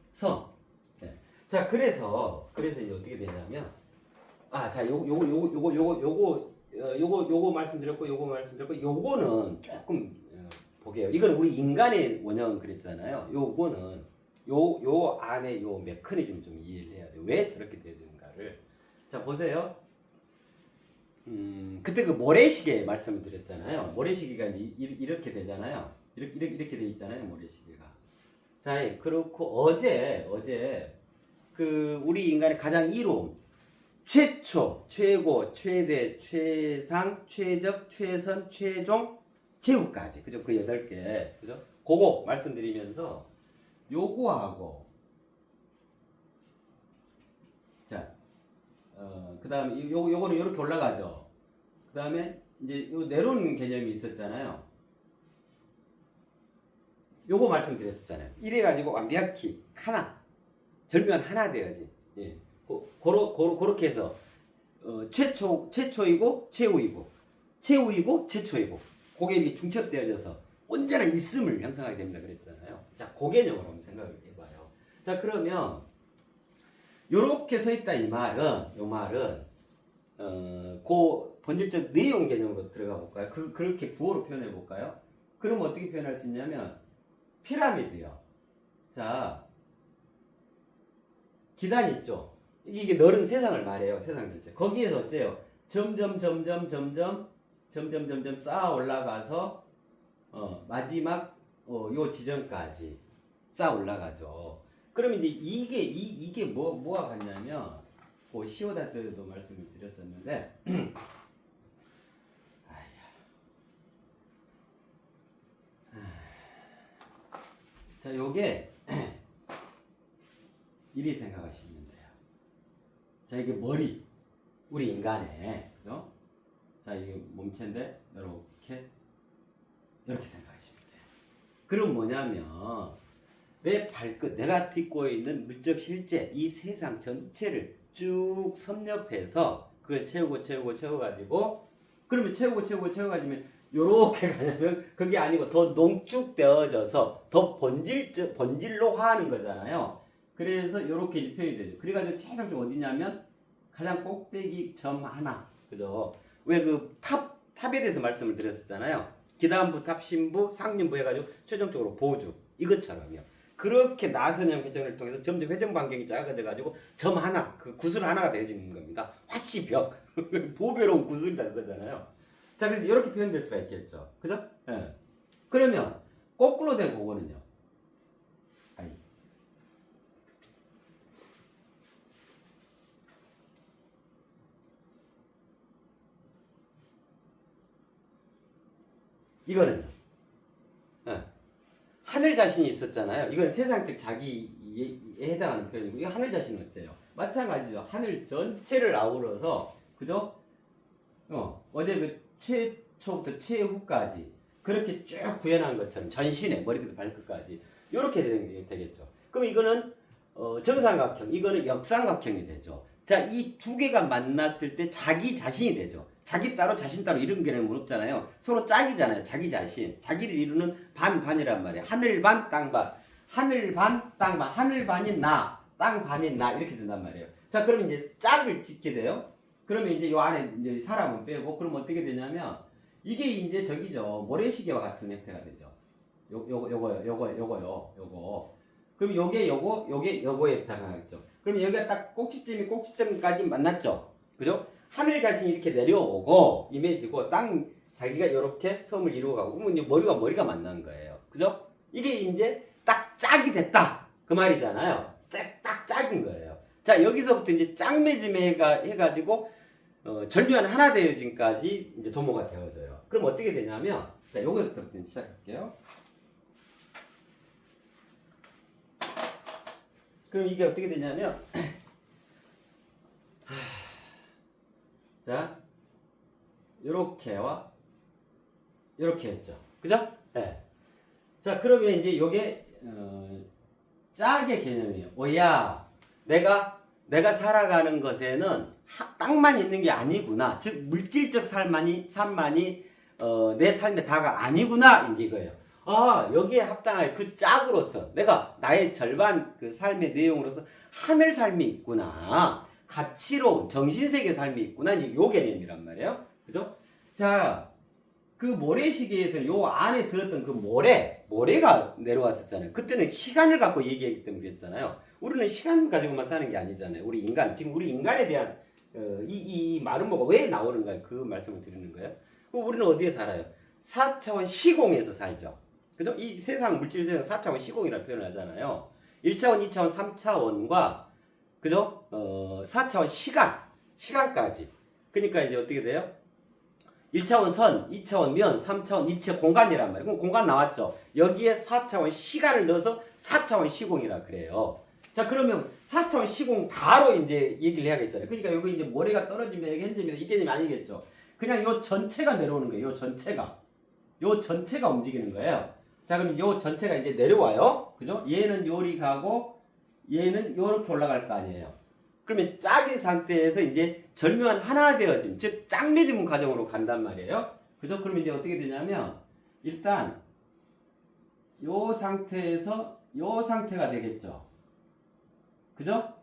성. 네. 자, 그래서 이제 어떻게 되냐면, 자, 요거 말씀드렸고, 요거는 조금 보게요. 이건 우리 인간의 원형 그랬잖아요. 요거는 요 안에 요 메커니즘 좀 이해를 해야 돼요. 왜 저렇게 되는가를. 자, 보세요. 그때 그 모래시계 말씀을 드렸잖아요. 모래시계가 이렇게 되잖아요. 이렇게 돼 있잖아요. 모래시계가. 자, 그렇고 어제 그 우리 인간의 가장 이로움, 최초, 최고, 최대, 최상, 최적, 최선, 최종, 최후까지. 그죠? 그 8개. 그죠? 그거 말씀드리면서 요거하고 자, 그다음에 요거는 이렇게 올라가죠. 그다음에 이제 요 내론 개념이 있었잖아요. 요거 말씀드렸었잖아요. 이래 가지고 완벽히 하나, 절묘한 하나 돼야지. 예. 그렇게 해서 최초이고 최후이고 최초이고 그게 이게 중첩되어져서 언제나 있음을 형성하게 됩니다. 그랬잖아요. 자, 그 개념으로 한번 생각을 해봐요. 자, 그러면 요렇게 서 있다 이 말은 그 본질적 내용 개념으로 들어가 볼까요? 그렇게 부호로 표현해 볼까요? 그럼 어떻게 표현할 수 있냐면 피라미드요. 자, 기단 있죠. 이게 넓은 세상을 말해요. 세상 전체. 거기에서 어째요? 점점 쌓아 올라가서 마지막 요 지점까지 쌓아 올라가죠. 그럼 이제 이게 뭐가 같냐면 그 시오다 때도 말씀을 드렸었는데 자, 요게 이리 생각하시면 돼요. 자, 이게 머리, 우리 인간의, 그죠? 자, 이게 몸체인데 이렇게 생각하시면 돼요. 그럼 뭐냐면 내 발끝, 내가 딛고 있는 물적 실제 이 세상 전체를 쭉 섭렵해서 그걸 채워가지고 그러면 채워가지면 요렇게 가냐면 그게 아니고 더 농축되어져서 더 본질로 화하는 거잖아요. 그래서 요렇게 표현이 되죠. 그래가지고 최종적 어디냐면 가장 꼭대기 점 하나, 그죠? 왜 그 탑에 대해서 말씀을 드렸었잖아요. 기단부, 탑, 신부, 상륜부 해가지고 최종적으로 보주 이것처럼요. 그렇게 나선형 회전을 통해서 점점 회전 반경이 작아져가지고 점 하나, 그 구슬 하나가 되어지는 겁니다. 화씨벽, 보배로운 구슬이라는 거잖아요. 자, 그래서 이렇게 표현될 수가 있겠죠. 그죠? 예. 그러면 거꾸로 된 그거는요. 이거는요. 예. 하늘 자신이 있었잖아요. 이건 세상적 자기에 해당하는 표현이고, 이거 하늘 자신은 어째요? 마찬가지죠. 하늘 전체를 아우러서, 그죠? 어제 그 최초부터 최후까지 그렇게 쭉 구현한 것처럼 전신에 머리부터 발끝까지 이렇게 되겠죠. 그럼 이거는 정삼각형, 이거는 역삼각형이 되죠. 자, 이 두 개가 만났을 때 자기 자신이 되죠. 자기 따로 자신 따로 이런 개념은 없잖아요. 서로 짝이잖아요. 자기 자신. 자기를 이루는 반이란 말이에요. 하늘 반, 땅 반. 하늘 반, 땅 반. 하늘 반인 나, 땅 반인 나 이렇게 된단 말이에요. 자, 그러면 이제 짝을 짓게 돼요. 그러면 이제 요 안에 이제 사람은 빼고 그럼 어떻게 되냐면 이게 이제 저기죠. 모래시계와 같은 형태가 되죠. 요거. 그럼 요거에 해당하겠죠. 그럼 여기가 딱 꼭지점까지 만났죠. 그죠? 하늘 자신이 이렇게 내려오고 임해지고 땅 자기가 이렇게 섬을 이루어 가고 그러면 이제 머리가 만난 거예요. 그죠? 이게 이제 딱 짝이 됐다. 그 말이잖아요. 딱 짝인 거예요. 자, 여기서부터 이제 짝맺음 해가지고 절묘한 하나 되어짐까지 이제 도모가 되어져요. 그럼 어떻게 되냐면, 자, 요거부터 시작할게요. 그럼 이게 어떻게 되냐면, 자, 요렇게와 요렇게 했죠. 그죠? 네. 자, 그러면 이제 요게, 짝의 개념이에요. 오야, 내가 살아가는 것에는 땅만 있는 게 아니구나. 즉, 물질적 삶만이 내 삶의 다가 아니구나. 이제 이거예요. 아, 여기에 합당할 그 짝으로서 내가 나의 절반 그 삶의 내용으로서 하늘 삶이 있구나. 가치로운 정신세계 삶이 있구나. 이제 요 개념이란 말이에요. 그죠? 자, 그 모래시계에서 요 안에 들었던 그 모래가 내려왔었잖아요. 그때는 시간을 갖고 얘기했기 때문에 그랬잖아요. 우리는 시간 가지고만 사는 게 아니잖아요. 우리 인간에 대한 이 마름모가 왜 나오는가 그 말씀을 드리는 거예요. 우리는 어디에 살아요? 4차원 시공에서 살죠. 그죠? 이 세상 물질 세상 4차원 시공이라고 표현을 하잖아요. 1차원, 2차원, 3차원과 그죠? 4차원 시간까지. 그러니까 이제 어떻게 돼요? 1차원 선, 2차원 면, 3차원 입체 공간이란 말이에요. 그럼 공간 나왔죠. 여기에 4차원 시간을 넣어서 4차원 시공이라 그래요. 자, 그러면 4차원 시공 바로 이제 얘기를 해야겠잖아요. 그러니까 여기 이제 모래가 떨어집니다. 여기 현재입니다. 이 개념이 아니겠죠. 그냥 요 전체가 내려오는 거예요. 요 전체가 움직이는 거예요. 자, 그럼 요 전체가 이제 내려와요. 그죠? 얘는 요리 가고 얘는 요렇게 올라갈 거 아니에요. 그러면 짝인 상태에서 이제 절묘한 하나 되어짐, 즉 짝맺음 과정으로 간단 말이에요. 그죠? 그러면 이제 어떻게 되냐면 일단 요 상태에서 요 상태가 되겠죠. 그죠?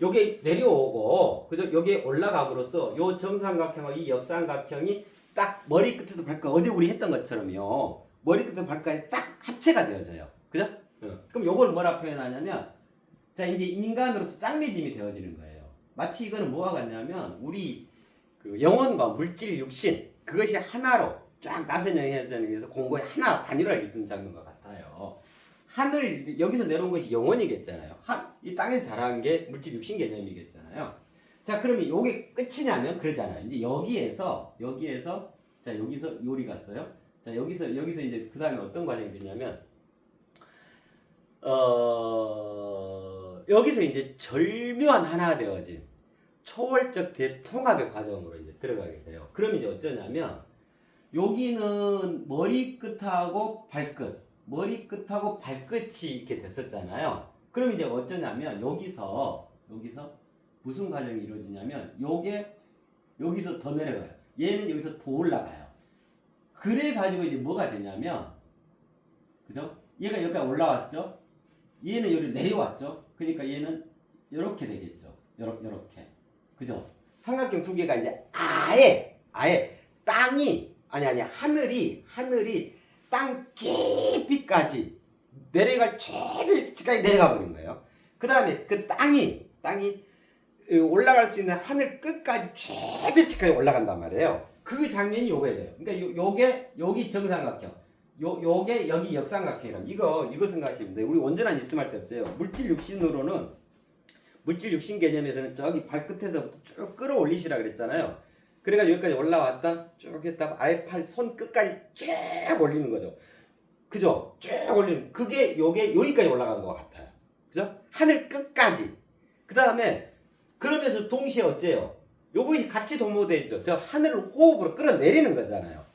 요게 내려오고, 그죠? 여기에 올라감으로써 요 정삼각형과 이 역삼각형이 딱 머리 끝에서 발끝 어제 우리 했던 것처럼요. 머리 끝에서 발끝에 딱 합체가 되어져요. 그죠? 그럼 요걸 뭐라 표현하냐면 자, 이제 인간으로서 짝맺음이 되어지는 거예요. 마치 이거는 뭐와 같냐면 우리 그 영혼과 물질, 육신 그것이 하나로 쫙 나선형해지기 위해서 공고의 하나 단일화를 이루는 장면과 같아요. 하늘 여기서 내려온 것이 영혼이겠잖아요. 이 땅에서 자라는 게 물질, 육신 개념이겠잖아요. 자, 그러면 요게 끝이냐면 그러잖아요. 이제 여기에서 자, 여기서 요리 갔어요. 자, 여기서 이제 그 다음에 어떤 과정이 되냐면 여기서 이제 절묘한 하나 되어진 초월적 대통합의 과정으로 이제 들어가게 돼요. 그럼 이제 어쩌냐면 여기는 머리끝하고 발끝이 이렇게 됐었잖아요. 그럼 이제 어쩌냐면 여기서 무슨 과정이 이루어지냐면 요게 여기서 더 내려가요. 얘는 여기서 더 올라가요. 그래 가지고 이제 뭐가 되냐면 그죠? 얘가 여기까지 올라왔죠? 얘는 여기 내려왔죠? 그러니까 얘는 이렇게 되겠죠. 요렇게. 그죠? 삼각형 두 개가 이제 아예 땅이 하늘이 땅 깊이까지 내려갈 최대치까지 내려가 버린 거예요. 그 다음에 그 땅이 올라갈 수 있는 하늘 끝까지 최대치까지 올라간단 말이에요. 그 장면이 요거예요. 그러니까 요게 여기 정삼각형. 요게 여기 역삼각형이란 이거 생각하시면 돼요. 우리 온전한 있음할 때 없어요. 물질 육신 개념에서는 저기 발끝에서부터 쭉 끌어올리시라 그랬잖아요. 그래가 여기까지 올라왔다 쭉 했다가 아예 손 끝까지 쭉 올리는 거죠. 그죠? 쭉 올리는 그게 요게 여기까지 올라간 것 같아요. 그죠? 하늘 끝까지. 그 다음에 그러면서 동시에 어째요? 요것이 같이 도모되어 있죠. 저 하늘을 호흡으로 끌어내리는 거잖아요.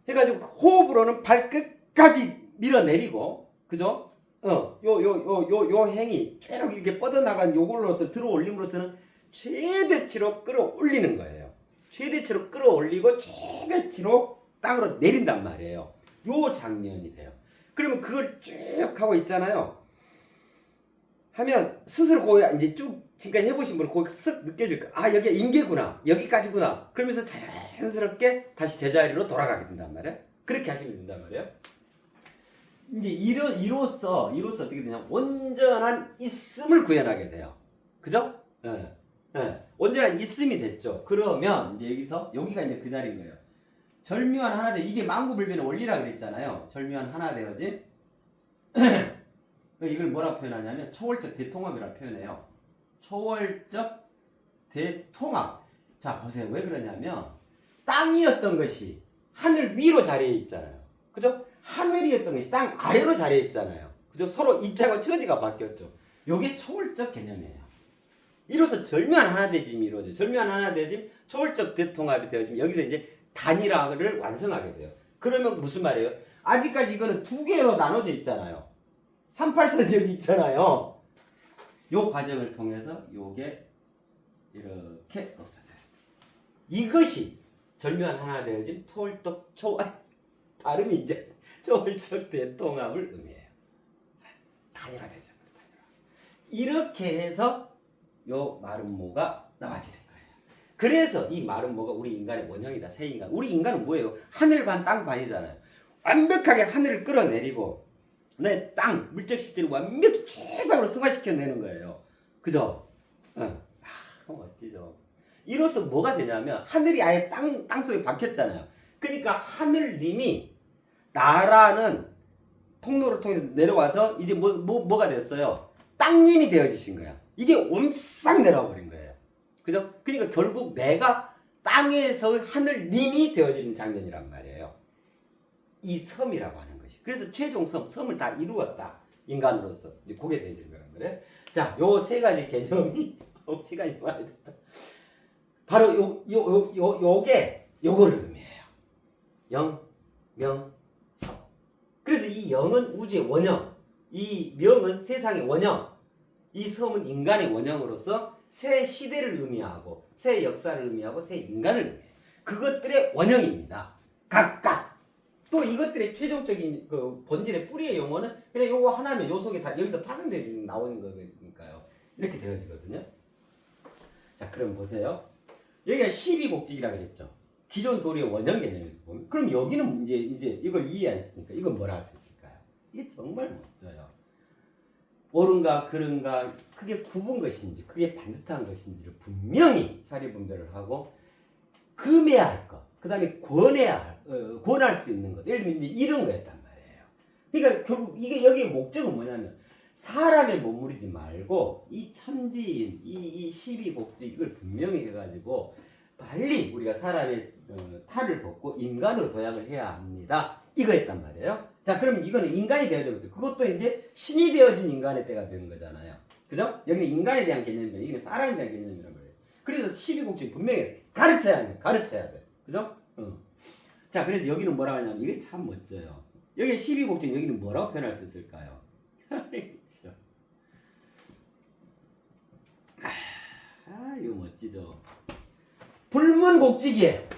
해가지고 호흡으로는 발끝까지 밀어내리고, 그죠? 요 행위 쭉 이렇게 뻗어나간 요걸로서 들어올림으로써는 최대치로 끌어올리는 거예요. 최대치로 끌어올리고 최대치로 땅으로 내린단 말이에요. 요 장면이 돼요. 그러면 그걸 쭉 하고 있잖아요. 하면 스스로 거기 이제 쭉 지금까지 해보신 분은 거기 쓱 느껴질 거예요. 아, 여기가 인계구나. 여기까지구나. 그러면서 자연스럽게 다시 제자리로 돌아가게 된단 말이에요. 그렇게 하시면 된단 말이에요. 이제 이로써 어떻게 되냐? 온전한 있음을 구현하게 돼요. 그죠? 예. 예. 온전한 있음이 됐죠. 그러면 이제 여기가 이제 그 자리인 거예요. 절묘한 하나 되 이게 만구불변의 원리라 그랬잖아요. 절묘한 하나 되어지. 이걸 뭐라 표현하냐면 초월적 대통합이라 표현해요. 초월적 대통합. 자, 보세요. 왜 그러냐면 땅이었던 것이 하늘 위로 자리에 있잖아요. 그죠? 하늘이었던 것이 땅 아래로 자리에 있잖아요. 그죠? 서로 입자와 처지가 바뀌었죠. 요게 초월적 개념이에요. 이로써 절묘한 하나되짐이 이루어져요. 절묘한 하나되짐, 초월적 대통합이 되어지면 여기서 이제 단일화를 완성하게 돼요. 그러면 무슨 말이에요? 아직까지 이거는 두 개로 나눠져 있잖아요. 38선 여기 있잖아요. 요 과정을 통해서 요게 이렇게 없어져요. 이것이 절묘한 하나 되어진 발음이 이제 초월적 대통합을 의미해요. 단일화되죠. 이렇게 해서 요 마름모가 나와지는 거예요. 그래서 이 마름모가 우리 인간의 원형이다. 새 인간. 우리 인간은 뭐예요? 하늘 반 땅 반이잖아요. 완벽하게 하늘을 끌어내리고 내 땅 물적 실제를 완벽히 최상으로 승화시켜내는 거예요. 그죠? 멋지죠. 이로써 뭐가 되냐면 하늘이 아예 땅 속에 박혔잖아요. 그러니까 하늘님이 나라는 통로를 통해서 내려와서 이제 뭐가 됐어요? 땅님이 되어지신 거야. 이게 옴싹 내려와 버린 거예요. 그죠? 그러니까 결국 내가 땅에서 하늘님이 되어지는 장면이란 말이에요. 이 섬이라고 하는 것이. 그래서 최종 섬을 다 이루었다. 인간으로서. 이제 그게 되어지는 거란 말이에요. 자, 요 세 가지 개념이 시간이 많이 됐다. 바로 요거를 의미해요. 영, 명, 성. 그래서 이 영은 우주의 원형, 이 명은 세상의 원형, 이 섬은 인간의 원형으로서 새 시대를 의미하고 새 역사를 의미하고 새 인간을 의미해요. 그것들의 원형입니다. 각각. 또 이것들의 최종적인 그 본질의 뿌리의 용어는 그냥 요거 하나면 요 속에 다 여기서 파생되어 나오는 거니까요. 이렇게 되어지거든요. 자, 그럼 보세요. 여기가 12곡직이라 그랬죠. 기존 도리의 원형 개념에서 보면. 그럼 여기는 이제 이걸 이해했으니까 이건 뭐라 할 수 있을까요? 이게 정말 멋져요. 옳은가 그른가 그게 굽은 것인지 그게 반듯한 것인지를 분명히 사리분별을 하고 금해야 할 것, 그 다음에 권할 수 있는 것. 예를 들면 이제 이런 거였단 말이에요. 그러니까 결국 이게 여기의 목적은 뭐냐면 사람에 머무르지 말고 이 천지인 이 12곡직 이걸 분명히 해가지고 빨리 우리가 사람의 탈을 벗고 인간으로 도약을 해야 합니다. 이거였단 말이에요. 자, 그럼 이거는 인간이 되어진 거죠. 그것도 이제 신이 되어진 인간의 때가 되는 거잖아요. 그죠? 여기는 인간에 대한 개념이고 여기는 사람에 대한 개념이란 말이에요. 그래서 12곡직 분명히 가르쳐야 합니다. 가르쳐야 돼. 그죠? 자, 그래서 여기는 뭐라고 하냐면 이게 참 멋져요. 여기 12곡직 여기는 뭐라고 표현할 수 있을까요? 이거 멋지죠. 불문곡직이에요.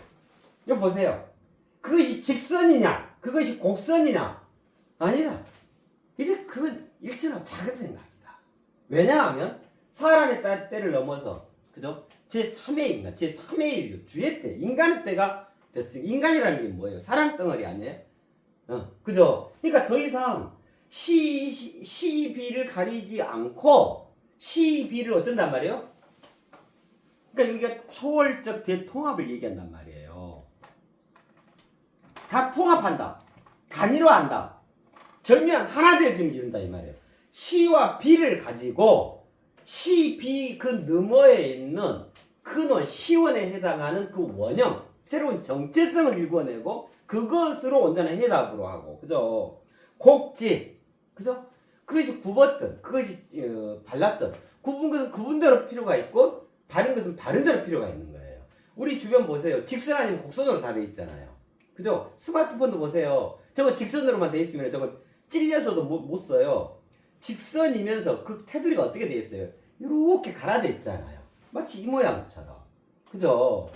이거 보세요. 그것이 직선이냐, 그것이 곡선이냐? 아니다. 이제 그건 일체로 작은 생각이다. 왜냐하면 사람의 때를 넘어서, 그죠? 제3의 인간, 제3의 인류, 주의 때, 인간의 때가 됐으니 인간이라는 게 뭐예요? 사람 덩어리 아니에요? 그죠? 그러니까 더 이상 시비를 가리지 않고 시비를 어쩐단 말이에요? 그러니까 여기가 초월적 대통합을 얘기한단 말이에요. 다 통합한다. 단일화한다. 절묘한 하나 되어짐을 이룬다 이 말이에요. 시와 비를 가지고 시, 비 그 너머에 있는 근원, 시원에 해당하는 그 원형, 새로운 정체성을 일궈내고 그것으로 온전한 해답으로 하고, 그죠? 곡지, 그죠? 그것이 굽었든, 그것이 발랐든, 굽은 것은 굽은대로 필요가 있고, 바른 것은 바른대로 필요가 있는 거예요. 우리 주변 보세요. 직선 아니면 곡선으로 다 돼 있잖아요. 그죠? 스마트폰도 보세요. 저거 직선으로만 돼 있으면 저거 찔려서도 못 써요. 직선이면서 그 테두리가 어떻게 돼 있어요? 이렇게 갈아져 있잖아요. 마치 이 모양처럼. 그죠?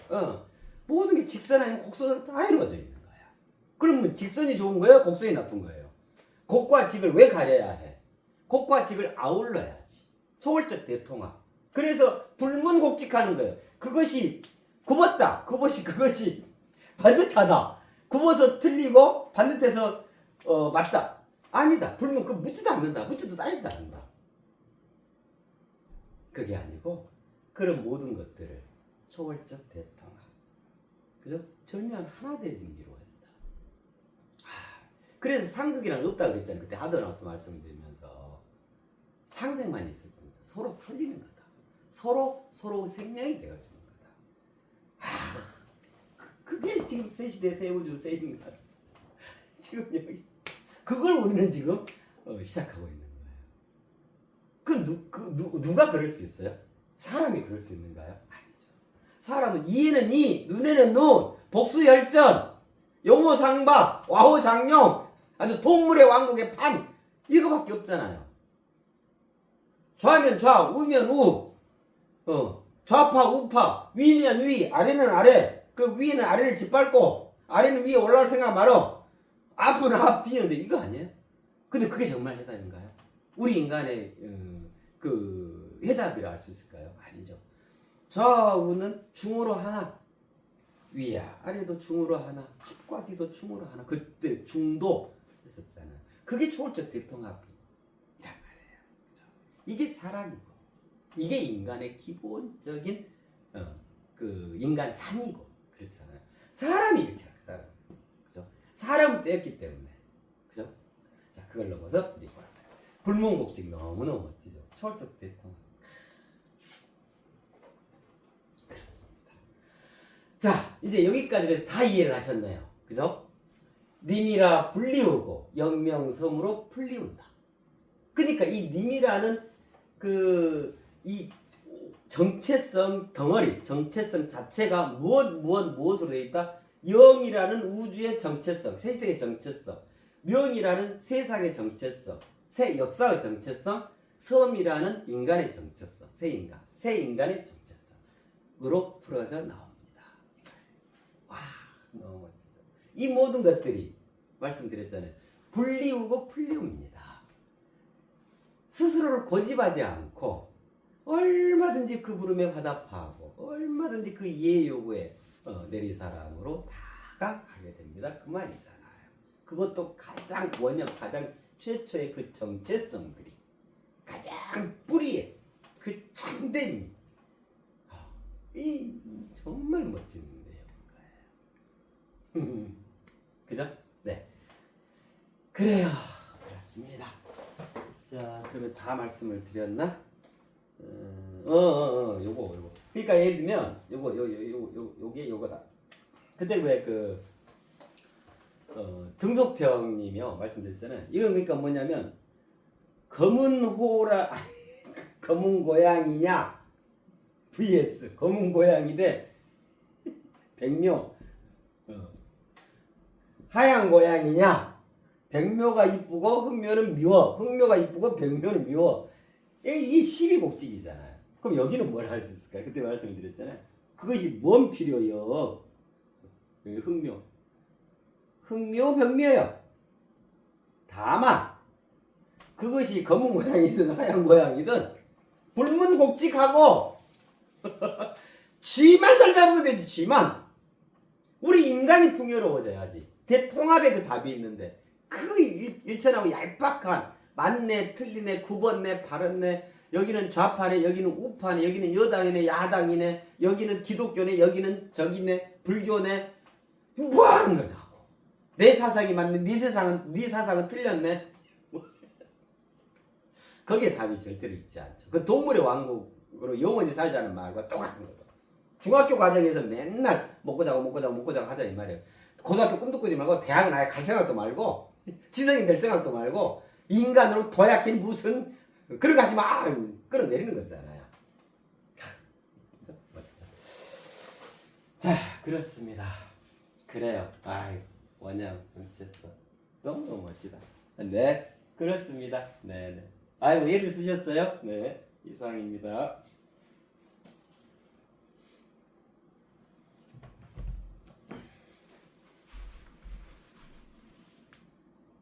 모든 게 직선 아니면 곡선으로 다 이루어져 있는 거야. 그러면 직선이 좋은 거예요? 곡선이 나쁜 거예요? 곡과 직을 왜 가려야 해? 곡과 직을 아울러야지. 초월적 대통합. 그래서 불문곡직하는 거예요. 그것이 굽었다. 그것이 반듯하다. 굽어서 틀리고 반듯해서 맞다. 아니다. 불문 그 묻지도 않는다. 묻지도 따지도 않는다. 그게 아니고 그런 모든 것들을 초월적 대통합. 그죠? 절묘한 하나되짐을 이루어낸다. 그래서 상극이란 없다 그랬잖아요. 그때 하더라고서 말씀을 드리면서 상생만 있을 겁니다. 서로 살리는 거다. 서로 생명이 되어주는 거다. 그게 지금 새 시대 새 우주 새 인간 지금 여기 그걸 우리는 지금 시작하고 있는 거예요. 누가 그럴 수 있어요? 사람이 그럴 수 있는가요? 아니죠. 사람은 이에는 이, 눈에는 눈, 복수열전, 용호상박, 와호장룡, 아주 동물의 왕국의 판 이거밖에 없잖아요. 좌면 좌, 우면 우, 좌파 우파, 위면 위, 아래는 아래. 그 위는 아래를 짓밟고 아래는 위에 올라올 생각 말어. 앞은 앞, 뒤는 뒤. 이거 아니에요? 근데 그게 정말 해답인가요? 우리 인간의 그 해답이라 할 수 있을까요? 아니죠. 좌우는 중으로 하나, 위야 아래도 중으로 하나, 앞과 뒤도 중으로 하나. 그때 중도 했었잖아요. 그게 초월적 대통합이란 말이에요. 그죠? 이게 사랑이고, 이게 인간의 기본적인 그 인간 산이고 그렇잖아요. 사람이 이렇게 하거든. 그죠? 사람은 떼었기 때문에. 그죠? 자, 그걸 넘어서 이제 불문곡직 너무너무 멋지죠. 초월적 대통합. 그렇습니다. 자, 이제 여기까지 해서 다 이해를 하셨네요. 그죠? 님이라 불리우고 영명섬으로 풀리운다. 그러니까 이 님이라는 이 정체성 덩어리, 정체성 자체가 무엇으로 되어 있다? 영이라는 우주의 정체성, 세세의 정체성, 명이라는 세상의 정체성, 새 역사의 정체성, 섬이라는 인간의 정체성, 새 인간의 정체성으로 풀어져 나옵니다. 와, 너무 멋지죠. 이 모든 것들이 말씀드렸잖아요. 불리우고 풀리움입니다. 스스로를 고집하지 않고 얼마든지 그 부름에 화답하고 얼마든지 그 이해 요구에 내리사랑으로 다가가게 됩니다. 그 말이잖아요. 그것도 가장 원형, 가장 최초의 그 정체성들이 가장 뿌리에 그 참됨이 이 정말 멋진 내용인 거예요. 그죠? 네. 그래요. 그렇습니다. 자, 그러면 다 말씀을 드렸나? 요거. 그러니까 예를 들면 요게 요거다. 그때 왜 등소평님이요 말씀드렸잖아요. 이건 그러니까 뭐냐면 검은 고양이냐 vs 검은 고양이 대 백묘 하얀 고양이냐. 백묘가 이쁘고 흑묘는 미워. 흑묘가 이쁘고 백묘는 미워. 이게 12곡직이잖아요. 그럼 여기는 뭘 할 수 있을까요? 그때 말씀드렸잖아요. 그것이 뭔 필요요? 흑묘, 백묘요. 다만 그것이 검은 고양이든 하얀 고양이든 불문곡직하고 쥐만 잘 잡으면 되지. 쥐만. 우리 인간이 풍요로워져야지. 대통합에 그 답이 있는데 그 일천하고 얄팍한 맞네 틀리네 구번네 바른네 여기는 좌파네 여기는 우파네 여기는 여당이네 야당이네 여기는 기독교네 여기는 저기네 불교네 뭐하는 거냐고. 내 사상이 맞네 네 사상은 틀렸네. 거기에 답이 절대로 있지 않죠. 그 동물의 왕국으로 영원히 살자는 말과 똑같은 거죠. 중학교 과정에서 맨날 먹고 자고 하자 이 말이에요. 고등학교 꿈도 꾸지 말고 대학은 아예 갈 생각도 말고 지성인 될 생각도 말고 인간으로 도약인 무슨 그런 거 하지 마. 끌어내리는 거잖아요. 멋지죠? 자, 그렇습니다. 그래요. 원형 정체성 너무 멋지다. 네, 그렇습니다. 네. 예를 쓰셨어요? 네, 이상입니다.